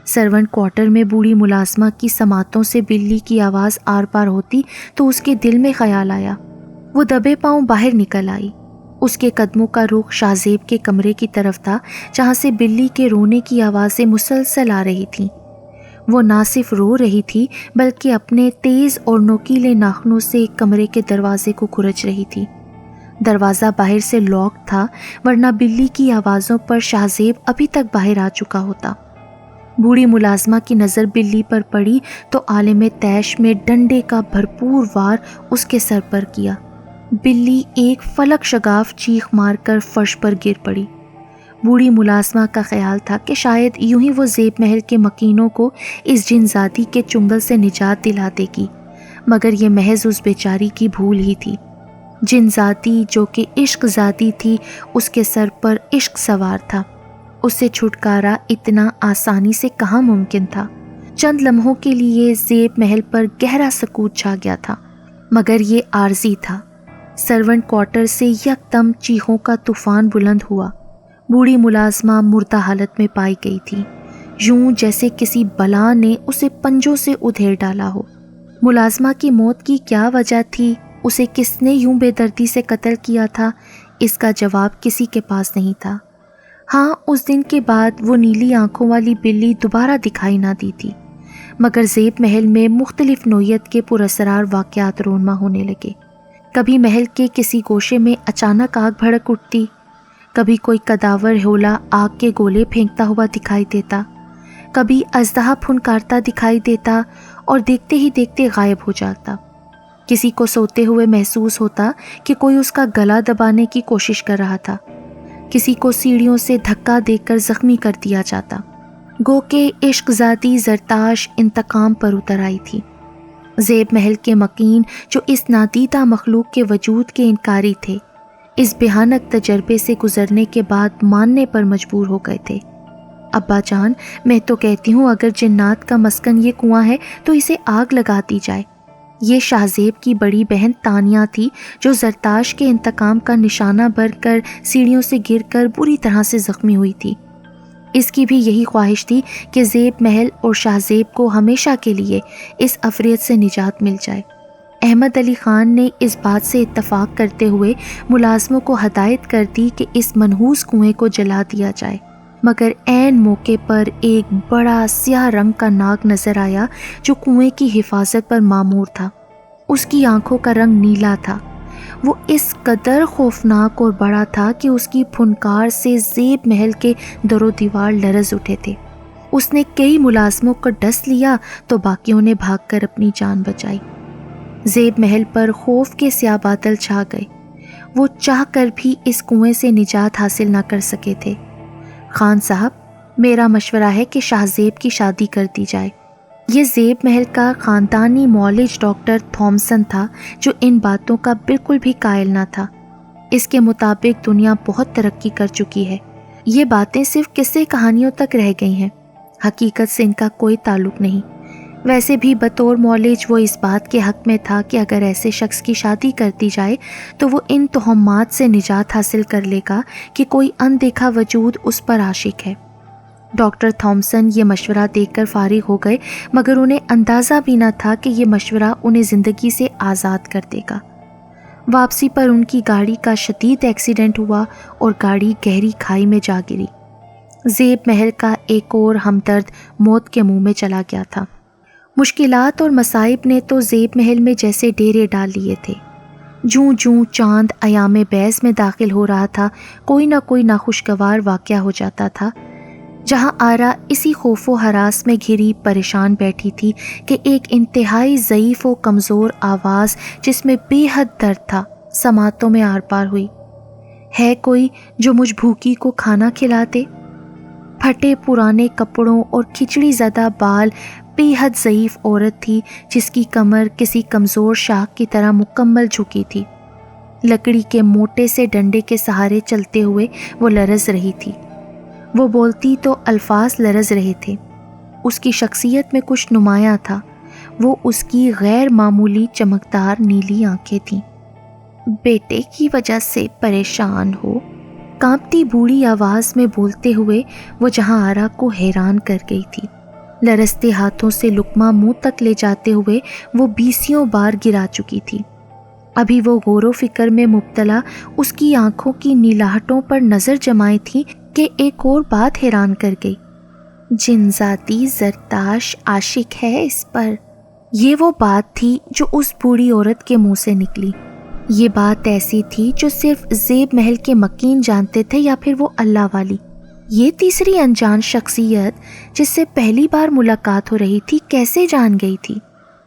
سرونٹ کوارٹر میں بوڑھی ملازمہ کی سماعتوں سے بلی کی آواز آر پار ہوتی تو اس کے دل میں خیال آیا۔ وہ دبے پاؤں باہر نکل آئی۔ اس کے قدموں کا رخ شاہ زیب کے کمرے کی طرف تھا جہاں سے بلی کے رونے کی آوازیں مسلسل آ رہی تھیں۔ وہ نہ صرف رو رہی تھی بلکہ اپنے تیز اور نوکیلے ناخنوں سے کمرے کے دروازے کو کھرچ رہی تھی۔ دروازہ باہر سے لاک تھا ورنہ بلی کی آوازوں پر شاہ زیب ابھی تک باہر آ چکا ہوتا۔ بوڑھی ملازمہ کی نظر بلی پر پڑی تو عالم تیش میں ڈنڈے کا بھرپور وار اس کے سر پر کیا۔ بلی ایک فلک شگاف چیخ مار کر فرش پر گر پڑی۔ بوڑھی ملازمہ کا خیال تھا کہ شاید یوں ہی وہ زیب محل کے مکینوں کو اس جن ذاتی کے چنگل سے نجات دلا دے گی، مگر یہ محض اس بیچاری کی بھول ہی تھی۔ جن ذاتی جو کہ عشق ذاتی تھی اس کے سر پر عشق سوار تھا۔ اس سے چھٹکارا اتنا آسانی سے کہاں ممکن تھا۔ چند لمحوں کے لیے زیب محل پر گہرا سکوت چھا گیا تھا، مگر یہ عارضی تھا۔ سرونٹ کوارٹر سے یکدم چیخوں کا طوفان بلند ہوا۔ بوڑھی ملازمہ مردہ حالت میں پائی گئی تھی، یوں جیسے کسی بلا نے اسے پنجوں سے ادھیڑ ڈالا ہو۔ ملازمہ کی موت کی کیا وجہ تھی، اسے کس نے یوں بے دردی سے قتل کیا تھا، اس کا جواب کسی کے پاس نہیں تھا۔ ہاں، اس دن کے بعد وہ نیلی آنکھوں والی بلی دوبارہ دکھائی نہ دی تھی، مگر زیب محل میں مختلف نوعیت کے پراسرار واقعات رونما ہونے لگے۔ کبھی محل کے کسی گوشے میں اچانک آگ بھڑک اٹھتی، کبھی کوئی کداور ہیولا آگ کے گولے پھینکتا ہوا دکھائی دیتا، کبھی اژدہا پھنکارتا دکھائی دیتا اور دیکھتے ہی دیکھتے غائب ہو جاتا۔ کسی کو سوتے ہوئے محسوس ہوتا کہ کوئی اس کا گلا دبانے کی کوشش کر رہا تھا، کسی کو سیڑھیوں سے دھکا دے کر زخمی کر دیا جاتا۔ گو کہ عشق زادی زرتاش انتقام پر اتر آئی تھی۔ زیب محل کے مکین جو اس نادیدہ مخلوق کے وجود کے انکاری تھے، اس بھیانک تجربے سے گزرنے کے بعد ماننے پر مجبور ہو گئے تھے۔ ابا جان، میں تو کہتی ہوں اگر جنات کا مسکن یہ کنواں ہے تو اسے آگ لگا دی جائے۔ یہ شاہ زیب کی بڑی بہن تانیہ تھی جو زرتاش کے انتقام کا نشانہ بن کر سیڑھیوں سے گر کر بری طرح سے زخمی ہوئی تھی۔ اس کی بھی یہی خواہش تھی کہ زیب محل اور شاہ زیب کو ہمیشہ کے لیے اس افریت سے نجات مل جائے۔ احمد علی خان نے اس بات سے اتفاق کرتے ہوئے ملازموں کو ہدایت کر دی کہ اس منحوس کنویں کو جلا دیا جائے، مگر عین موقع پر ایک بڑا سیاہ رنگ کا ناگ نظر آیا جو کنویں کی حفاظت پر مامور تھا۔ اس کی آنکھوں کا رنگ نیلا تھا۔ وہ اس قدر خوفناک اور بڑا تھا کہ اس کی پھنکار سے زیب محل کے در و دیوار لرز اٹھے تھے۔ اس نے کئی ملازموں کو ڈس لیا تو باقیوں نے بھاگ کر اپنی جان بچائی۔ زیب محل پر خوف کے سیاہ بادل چھا گئے۔ وہ چاہ کر بھی اس کنویں سے نجات حاصل نہ کر سکے تھے۔ خان صاحب، میرا مشورہ ہے کہ شاہ زیب کی شادی کر دی جائے۔ یہ زیب محل کا خاندانی معالج ڈاکٹر تھامسن تھا جو ان باتوں کا بالکل بھی قائل نہ تھا۔ اس کے مطابق دنیا بہت ترقی کر چکی ہے، یہ باتیں صرف قصے کہانیوں تک رہ گئی ہیں، حقیقت سے ان کا کوئی تعلق نہیں۔ ویسے بھی بطور معالج وہ اس بات کے حق میں تھا کہ اگر ایسے شخص کی شادی کر دی جائے تو وہ ان تہمات سے نجات حاصل کر لے گا کہ کوئی اندیکھا وجود اس پر عاشق ہے۔ ڈاکٹر تھامسن یہ مشورہ دیکھ کر فارغ ہو گئے، مگر انہیں اندازہ بھی نہ تھا کہ یہ مشورہ انہیں زندگی سے آزاد کر دے گا۔ واپسی پر ان کی گاڑی کا شدید ایکسیڈنٹ ہوا اور گاڑی گہری کھائی میں جا گری۔ زیب محل کا ایک اور ہمدرد موت کے منہ میں چلا گیا تھا۔ مشکلات اور مصائب نے تو زیب محل میں جیسے ڈیرے ڈال لیے تھے۔ جوں جوں چاند ایام بیض میں داخل ہو رہا تھا، کوئی نہ کوئی ناخوشگوار واقعہ ہو جاتا تھا۔ جہاں آرا اسی خوف و ہراس میں گھری پریشان بیٹھی تھی کہ ایک انتہائی ضعیف و کمزور آواز جس میں بے حد درد تھا سماعتوں میں آر پار ہوئی۔ ہے کوئی جو مجھ بھوکی کو کھانا کھلا دے؟ پھٹے پرانے کپڑوں اور کھچڑی زدہ بال بے حد ضعیف عورت تھی جس کی کمر کسی کمزور شاخ کی طرح مکمل جھکی تھی۔ لکڑی کے موٹے سے ڈنڈے کے سہارے چلتے ہوئے وہ لرز رہی تھی۔ وہ بولتی تو الفاظ لرز رہے تھے۔ اس کی شخصیت میں کچھ نمایاں تھا، وہ اس کی غیر معمولی چمکدار نیلی آنکھیں تھیں۔ بیٹے کی وجہ سے پریشان ہو؟ کانپتی بوڑھی آواز میں بولتے ہوئے وہ جہاں آرا کو حیران کر گئی تھی۔ لرزتے ہاتھوں سے لقمہ منہ تک لے جاتے ہوئے وہ 20 بار گرا چکی تھی۔ ابھی وہ غور و فکر میں مبتلا اس کی آنکھوں کی نیلاہٹوں پر نظر جمائی تھی کہ ایک اور بات حیران کر گئی۔ جنزاتی زرتاش عاشق ہے اس پر۔ یہ وہ بات تھی جو اس بوڑھی عورت کے منہ سے نکلی۔ یہ بات ایسی تھی جو صرف زیب محل کے مکین جانتے تھے یا پھر وہ اللہ والی۔ یہ تیسری انجان شخصیت جس سے پہلی بار ملاقات ہو رہی تھی کیسے جان گئی تھی؟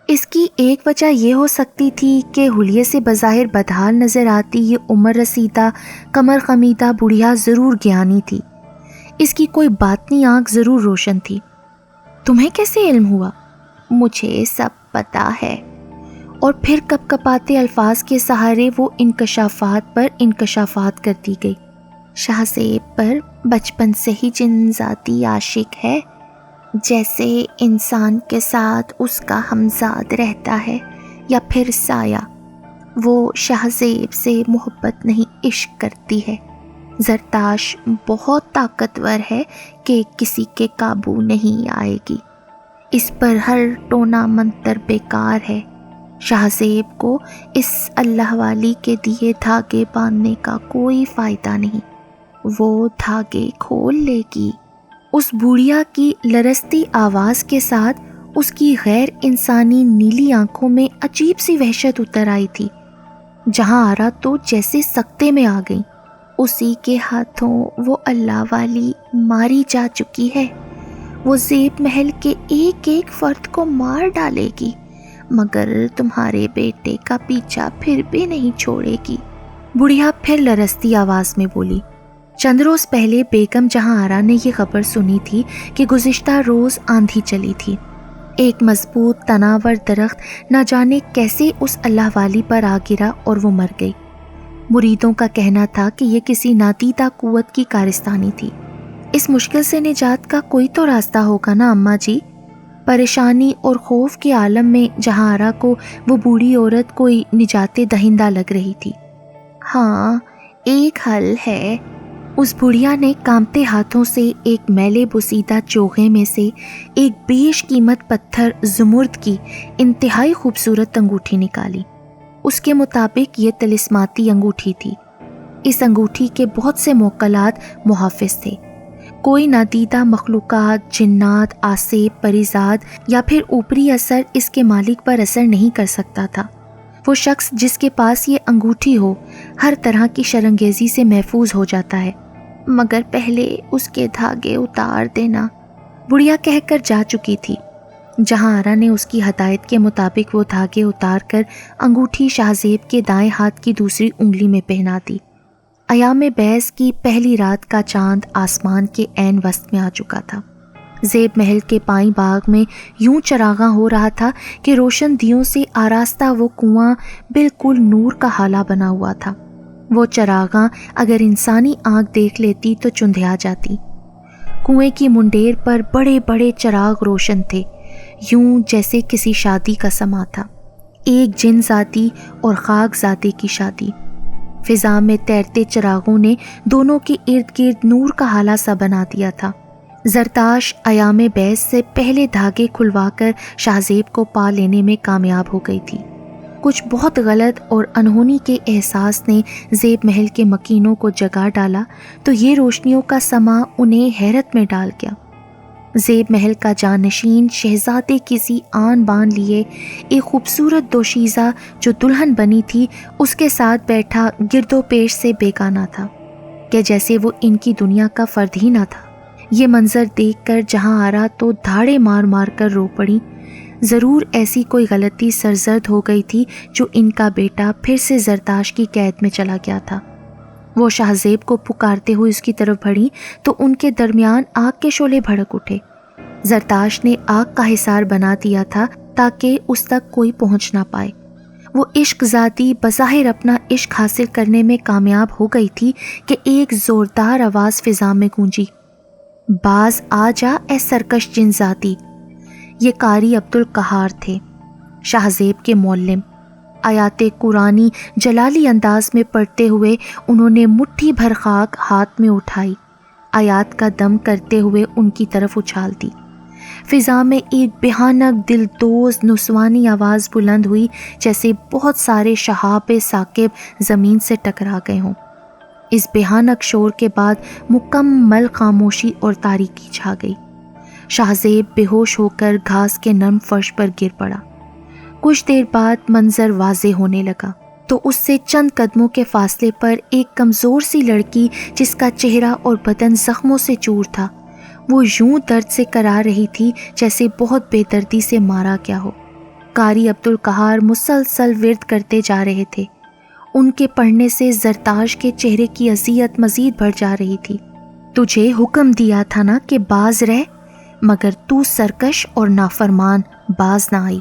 اس کی ایک وجہ یہ ہو سکتی تھی کہ حلیے سے بظاہر بدحال نظر آتی یہ عمر رسیدہ کمر خمیدہ بڑھیا ضرور گیانی تھی۔ اس کی کوئی باطنی آنکھ ضرور روشن تھی۔ تمہیں کیسے علم ہوا؟ مجھے سب پتا ہے۔ اور پھر کپ کپاتے الفاظ کے سہارے وہ انکشافات پر انکشافات کرتی گئی۔ شاہ زیب پر بچپن سے ہی جن ذاتی عاشق ہے، جیسے انسان کے ساتھ اس کا ہمزاد رہتا ہے یا پھر سایہ۔ وہ شاہ زیب سے محبت نہیں عشق کرتی ہے۔ زرتاش بہت طاقتور ہے کہ کسی کے قابو نہیں آئے گی، اس پر ہر ٹونا منتر بیکار ہے۔ شاہ زیب کو اس اللہ والی کے دیے دھاگے باندھنے کا کوئی فائدہ نہیں، وہ دھاگے کھول لے گی۔ اس بوڑھیا کی لرزتی آواز کے ساتھ اس کی غیر انسانی نیلی آنکھوں میں عجیب سی وحشت اتر آئی تھی۔ جہاں آرا تو جیسے سکتے میں آ گئی، اسی کے ہاتھوں وہ اللہ والی ماری جا چکی ہے۔ وہ زیب محل کے ایک ایک فرد کو مار ڈالے گی، مگر تمہارے بیٹے کا پیچھا پھر بھی نہیں چھوڑے گی۔ بڑھیا پھر لرزتی آواز میں بولی۔ چند روز پہلے بیگم جہاں آرا نے یہ خبر سنی تھی کہ گزشتہ روز آندھی چلی تھی، ایک مضبوط تناور درخت نہ جانے کیسے اس اللہ والی پر آ گرا اور وہ مر گئی۔ مریدوں کا کہنا تھا کہ یہ کسی نادیدہ قوت کی کارستانی تھی۔ اس مشکل سے نجات کا کوئی تو راستہ ہوگا نا اماں جی؟ پریشانی اور خوف کے عالم میں جہاں آرا کو وہ بوڑھی عورت کوئی نجات دہندہ لگ رہی تھی۔ ہاں، ایک حل ہے۔ اس بڑھیا نے کانپتے ہاتھوں سے ایک میلے بسیدہ چوغے میں سے ایک بیش قیمت پتھر زمرد کی انتہائی خوبصورت انگوٹھی نکالی۔ اس کے مطابق یہ طلسماتی انگوٹھی تھی۔ اس انگوٹھی کے بہت سے موکلات محافظ تھے۔ کوئی نادیدہ مخلوقات، جنات، آسیب، پریزاد یا پھر اوپری اثر اس کے مالک پر اثر نہیں کر سکتا تھا۔ وہ شخص جس کے پاس یہ انگوٹھی ہو ہر طرح کی شرنگیزی سے محفوظ ہو جاتا ہے، مگر پہلے اس کے دھاگے اتار دینا، بڑھیا کہہ کر جا چکی تھی۔ جہاں آرا نے اس کی ہدایت کے مطابق وہ دھاگے اتار کر انگوٹھی شاہ زیب کے دائیں ہاتھ کی دوسری انگلی میں پہنا دی۔ ایام بیس کی پہلی رات کا چاند آسمان کے عین وسط میں آ چکا تھا۔ زیب محل کے پائیں باغ میں یوں چراغاں ہو رہا تھا کہ روشن دیوں سے آراستہ وہ کنواں بالکل نور کا ہالہ بنا ہوا تھا۔ وہ چراغاں اگر انسانی آنکھ دیکھ لیتی تو چندھیا جاتی۔ کنویں کی منڈیر پر بڑے بڑے چراغ روشن تھے، یوں جیسے کسی شادی کا سما تھا، ایک جن ذاتی اور خاک ذاتی کی شادی۔ فضا میں تیرتے چراغوں نے دونوں کے ارد گرد نور کا ہالہ سا بنا دیا تھا۔ زرتاش ایام بیس سے پہلے دھاگے کھلوا کر شاہ زیب کو پا لینے میں کامیاب ہو گئی تھی۔ کچھ بہت غلط اور انہونی کے احساس نے زیب محل کے مکینوں کو جگا ڈالا تو یہ روشنیوں کا سما انہیں حیرت میں ڈال گیا۔ زیب محل کا جانشین شہزادے کسی آن بان لیے ایک خوبصورت دوشیزہ جو دلہن بنی تھی اس کے ساتھ بیٹھا گرد و پیش سے بیگانہ تھا کہ جیسے وہ ان کی دنیا کا فرد ہی نہ تھا۔ یہ منظر دیکھ کر جہاں آرا تو دھاڑے مار مار کر رو پڑی۔ ضرور ایسی کوئی غلطی سرزد ہو گئی تھی جو ان کا بیٹا پھر سے زرتاش کی قید میں چلا گیا تھا۔ وہ شاہ زیب کو پکارتے ہوئے اس کی طرف بڑھی تو ان کے درمیان آگ کے شعلے بھڑک اٹھے۔ زرتاش نے آگ کا حصار بنا دیا تھا تاکہ اس تک کوئی پہنچ نہ پائے۔ وہ عشق ذاتی بظاہر اپنا عشق حاصل کرنے میں کامیاب ہو گئی تھی کہ ایک زوردار آواز فضا میں گونجی، باز آ جا اے سرکش جن ذاتی۔ یہ قاری عبدالقہار تھے، شاہ زیب کے معلم۔ آیات قرآنی جلالی انداز میں پڑھتے ہوئے انہوں نے مٹھی بھر خاک ہاتھ میں اٹھائی، آیات کا دم کرتے ہوئے ان کی طرف اچھال دی۔ فضا میں ایک بھیانک دل دوز نسوانی آواز بلند ہوئی جیسے بہت سارے شہاب ثاقب زمین سے ٹکرا گئے ہوں۔ اس بھیانک شور کے بعد مکمل خاموشی اور تاریکی چھا گئی۔ شاہ زیب بے ہوش ہو کر گھاس کے نرم فرش پر گر پڑا۔ کچھ دیر بعد منظر واضح ہونے لگا تو اس سے چند قدموں کے فاصلے پر ایک کمزور سی لڑکی جس کا چہرہ اور بدن زخموں سے چور تھا، وہ یوں درد سے کرا رہی تھی جیسے بہت بے دردی سے مارا گیا ہو۔ قاری عبدالقہار مسلسل ورد کرتے جا رہے تھے۔ ان کے پڑھنے سے زرتاش کے چہرے کی اذیت مزید بڑھ جا رہی تھی۔ تجھے حکم دیا تھا نا کہ باز رہ، مگر تو سرکش اور نافرمان باز نہ آئی۔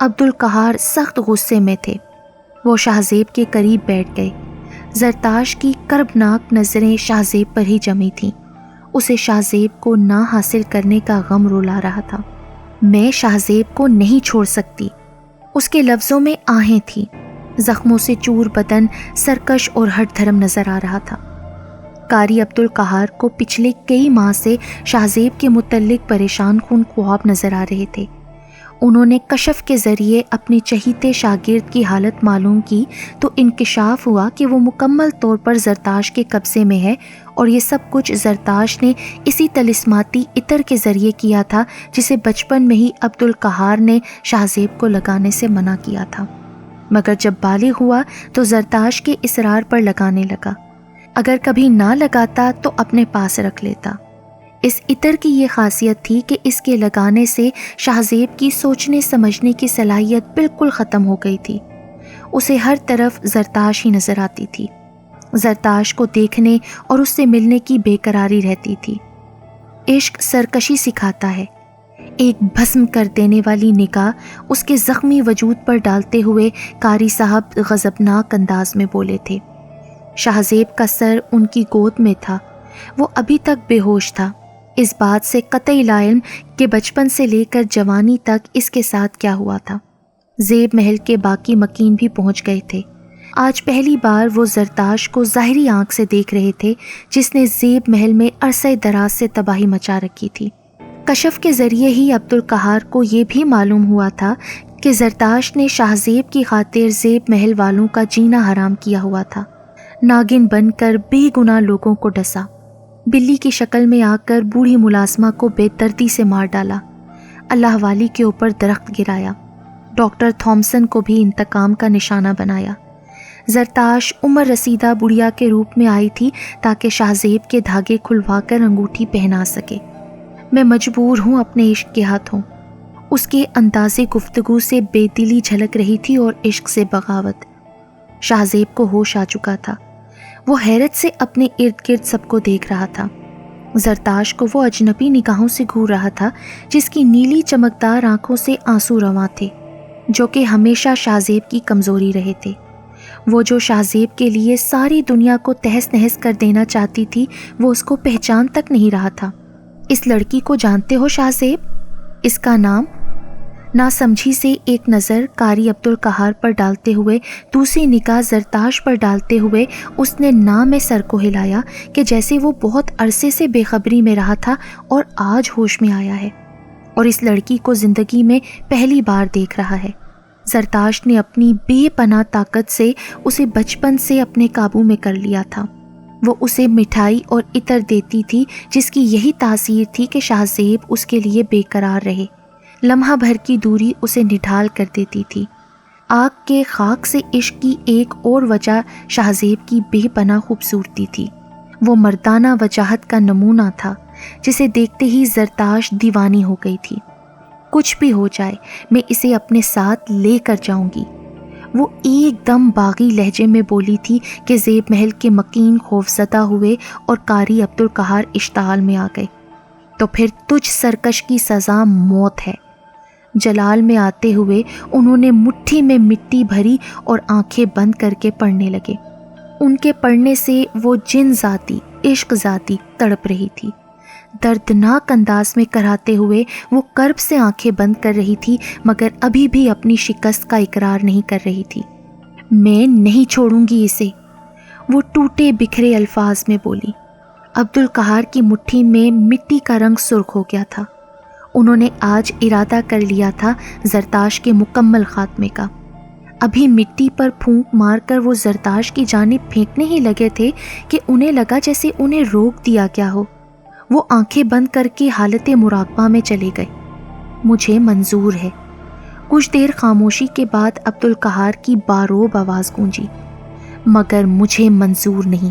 عبدالقہار سخت غصے میں تھے۔ وہ شاہ زیب کے قریب بیٹھ گئے۔ زرتاش کی کربناک نظریں شاہ زیب پر ہی جمی تھیں۔ اسے شاہ زیب کو نہ حاصل کرنے کا غم رلا رہا تھا۔ میں شاہ زیب کو نہیں چھوڑ سکتی، اس کے لفظوں میں آہیں تھیں۔ زخموں سے چور بدن سرکش اور ہٹ دھرم نظر آ رہا تھا۔ قاری عبدالقہار کو پچھلے کئی ماہ سے شاہ زیب کے متعلق پریشان کن خواب نظر آ رہے تھے۔ انہوں نے کشف کے ذریعے اپنے چہیتے شاگرد کی حالت معلوم کی تو انکشاف ہوا کہ وہ مکمل طور پر زرتاش کے قبضے میں ہے، اور یہ سب کچھ زرتاش نے اسی طلسماتی عطر کے ذریعے کیا تھا جسے بچپن میں ہی عبدالقہار نے شاہ زیب کو لگانے سے منع کیا تھا، مگر جب بالغ ہوا تو زرتاش کے اصرار پر لگانے لگا۔ اگر کبھی نہ لگاتا تو اپنے پاس رکھ لیتا۔ اس عطر کی یہ خاصیت تھی کہ اس کے لگانے سے شاہ زیب کی سوچنے سمجھنے کی صلاحیت بالکل ختم ہو گئی تھی۔ اسے ہر طرف زرتاش ہی نظر آتی تھی۔ زرتاش کو دیکھنے اور اس سے ملنے کی بے قراری رہتی تھی۔ عشق سرکشی سکھاتا ہے۔ ایک بھسم کر دینے والی نگاہ اس کے زخمی وجود پر ڈالتے ہوئے قاری صاحب غضبناک انداز میں بولے تھے۔ شاہ زیب کا سر ان کی گود میں تھا۔ وہ ابھی تک بے ہوش تھا، اس بات سے قطعی لا علم کہ بچپن سے لے کر جوانی تک اس کے ساتھ کیا ہوا تھا۔ زیب محل کے باقی مکین بھی پہنچ گئے تھے۔ آج پہلی بار وہ زرتاش کو ظاہری آنکھ سے دیکھ رہے تھے جس نے زیب محل میں عرصہ دراز سے تباہی مچا رکھی تھی۔ کشف کے ذریعے ہی عبدالقہار کو یہ بھی معلوم ہوا تھا کہ زرتاش نے شاہ زیب کی خاطر زیب محل والوں کا جینا حرام کیا ہوا تھا۔ ناگن بن کر بے گناہ لوگوں کو ڈسا، بلی کی شکل میں آ کر بوڑھی ملازمہ کو بے دردی سے مار ڈالا، اللہ والی کے اوپر درخت گرایا، ڈاکٹر تھامسن کو بھی انتقام کا نشانہ بنایا۔ زرتاش عمر رسیدہ بڑھیا کے روپ میں آئی تھی تاکہ شاہ زیب کے دھاگے کھلوا کر انگوٹھی پہنا سکے۔ میں مجبور ہوں اپنے عشق کے ہاتھوں۔ اس کے انداز گفتگو سے بے دلی جھلک رہی تھی اور عشق سے بغاوت۔ شاہ زیب کو ہوش آ چکا تھا۔ وہ حیرت سے اپنے ارد گرد سب کو دیکھ رہا تھا۔ زرتاش کو وہ اجنبی نگاہوں سے گھور رہا تھا جس کی نیلی چمکدار آنکھوں سے آنسو رواں تھے، جو کہ ہمیشہ شاہ زیب کی کمزوری رہے تھے۔ وہ جو شاہ زیب کے لیے ساری دنیا کو تہس نہس کر دینا چاہتی تھی وہ اس کو پہچان تک نہیں رہا تھا۔ اس لڑکی کو جانتے ہو شاہ زیب؟ اس کا نام؟ ناسمجھی سے ایک نظر قاری عبدالقہار پر ڈالتے ہوئے دوسری نگاہ زرتاش پر ڈالتے ہوئے اس نے نام میں سر کو ہلایا کہ جیسے وہ بہت عرصے سے بے خبری میں رہا تھا اور آج ہوش میں آیا ہے اور اس لڑکی کو زندگی میں پہلی بار دیکھ رہا ہے۔ زرتاش نے اپنی بے پناہ طاقت سے اسے بچپن سے اپنے قابو میں کر لیا تھا۔ وہ اسے مٹھائی اور عطر دیتی تھی جس کی یہی تاثیر تھی کہ شاہ زیب اس کے لیے بے قرار رہے۔ لمحہ بھر کی دوری اسے نڈھال کر دیتی تھی۔ آگ کے خاک سے عشق کی ایک اور وجہ شاہ زیب کی بے پناہ خوبصورتی تھی۔ وہ مردانہ وجاہت کا نمونہ تھا جسے دیکھتے ہی زرتاش دیوانی ہو گئی تھی۔ کچھ بھی ہو جائے میں اسے اپنے ساتھ لے کر جاؤں گی، وہ ایک دم باغی لہجے میں بولی تھی کہ زیب محل کے مکین خوفزدہ ہوئے اور قاری عبدالقہار اشتعال میں آ گئے۔ تو پھر تجھ سرکش کی سزا موت ہے۔ جلال میں آتے ہوئے انہوں نے مٹھی میں مٹی بھری اور آنکھیں بند کر کے پڑھنے لگے۔ ان کے پڑھنے سے وہ جن ذاتی عشق ذاتی تڑپ رہی تھی۔ دردناک انداز میں کراتے ہوئے وہ کرب سے آنکھیں بند کر رہی تھی مگر ابھی بھی اپنی شکست کا اقرار نہیں کر رہی تھی۔ میں نہیں چھوڑوں گی اسے، وہ ٹوٹے بکھرے الفاظ میں بولی۔ عبدالقہار کی مٹھی میں مٹی کا رنگ سرخ ہو گیا تھا۔ انہوں نے آج ارادہ کر لیا تھا زرتاش کے مکمل خاتمے کا۔ ابھی مٹی پر پھونک مار کر وہ زرتاش کی جانب پھینکنے ہی لگے تھے کہ انہیں لگا جیسے انہیں روک دیا گیا ہو۔ وہ آنکھیں بند کر کے حالت مراقبہ میں چلے گئے۔ مجھے منظور ہے۔ کچھ دیر خاموشی کے بعد عبدالقہار کی باروب آواز گونجی، مگر مجھے منظور نہیں۔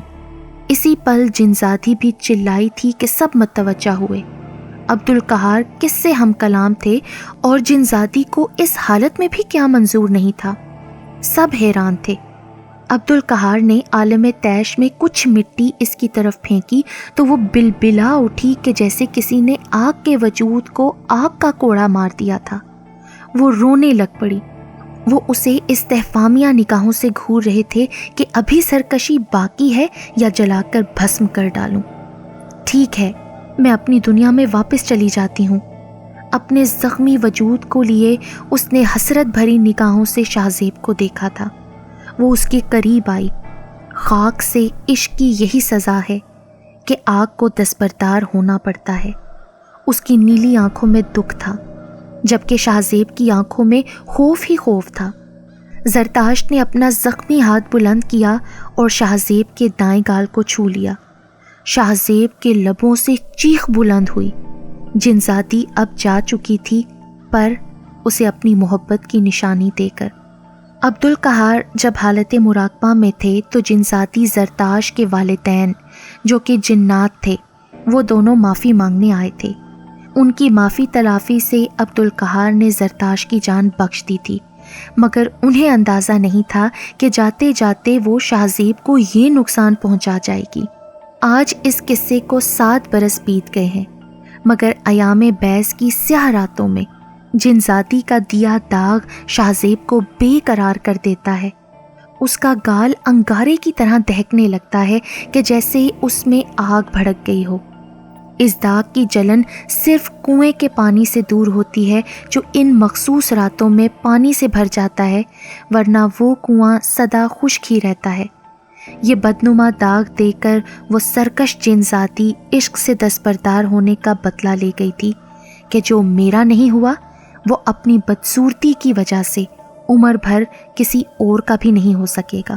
اسی پل جنزادی بھی چلائی تھی کہ سب متوجہ ہوئے۔ عبدالقہار کس سے ہم کلام تھے اور جنزادی کو اس حالت میں بھی کیا منظور نہیں تھا؟ سب حیران تھے۔ عبدالقہار نے عالم تیش میں کچھ مٹی اس کی طرف پھینکی تو وہ بلبلا اٹھی کہ جیسے کسی نے آگ کے وجود کو آگ کا کوڑا مار دیا تھا۔ وہ رونے لگ پڑی۔ وہ اسے استفہامیہ نگاہوں سے گھور رہے تھے کہ ابھی سرکشی باقی ہے یا جلا کر بھسم کر ڈالوں۔ ٹھیک ہے، میں اپنی دنیا میں واپس چلی جاتی ہوں۔ اپنے زخمی وجود کو لیے اس نے حسرت بھری نگاہوں سے شاہ زیب کو دیکھا تھا۔ وہ اس کے قریب آئی۔ خاک سے عشق کی یہی سزا ہے کہ آگ کو دستبردار ہونا پڑتا ہے۔ اس کی نیلی آنکھوں میں دکھ تھا، جبکہ شاہزیب کی آنکھوں میں خوف ہی خوف تھا۔ زرتاشت نے اپنا زخمی ہاتھ بلند کیا اور شاہزیب کے دائیں گال کو چھو لیا۔ شاہزیب کے لبوں سے چیخ بلند ہوئی۔ جنزادی اب جا چکی تھی، پر اسے اپنی محبت کی نشانی دے کر۔ عبدالقہار جب حالت مراقبہ میں تھے تو جنزادی زرتاش کے والدین، جو کہ جنات تھے، وہ دونوں معافی مانگنے آئے تھے۔ ان کی معافی تلافی سے عبدالقہار نے زرتاش کی جان بخش دی تھی، مگر انہیں اندازہ نہیں تھا کہ جاتے جاتے وہ شاہزیب کو یہ نقصان پہنچا جائے گی۔ آج اس قصے کو 7 برس بیت گئے ہیں، مگر ایام بیس کی سیاہ راتوں میں جنزادی کا دیا داغ شاہزیب کو بے قرار کر دیتا ہے۔ اس کا گال انگارے کی طرح دہکنے لگتا ہے کہ جیسے اس میں آگ بھڑک گئی ہو۔ اس داغ کی جلن صرف کنویں کے پانی سے دور ہوتی ہے جو ان مخصوص راتوں میں پانی سے بھر جاتا ہے، ورنہ وہ کنواں سدا خشک ہی رہتا ہے۔ یہ بدنما داغ دے کر وہ سرکش جنزادی عشق سے دستبردار ہونے کا بدلہ لے گئی تھی کہ جو میرا نہیں ہوا وہ اپنی بدصورتی کی وجہ سے عمر بھر کسی اور کا بھی نہیں ہو سکے گا۔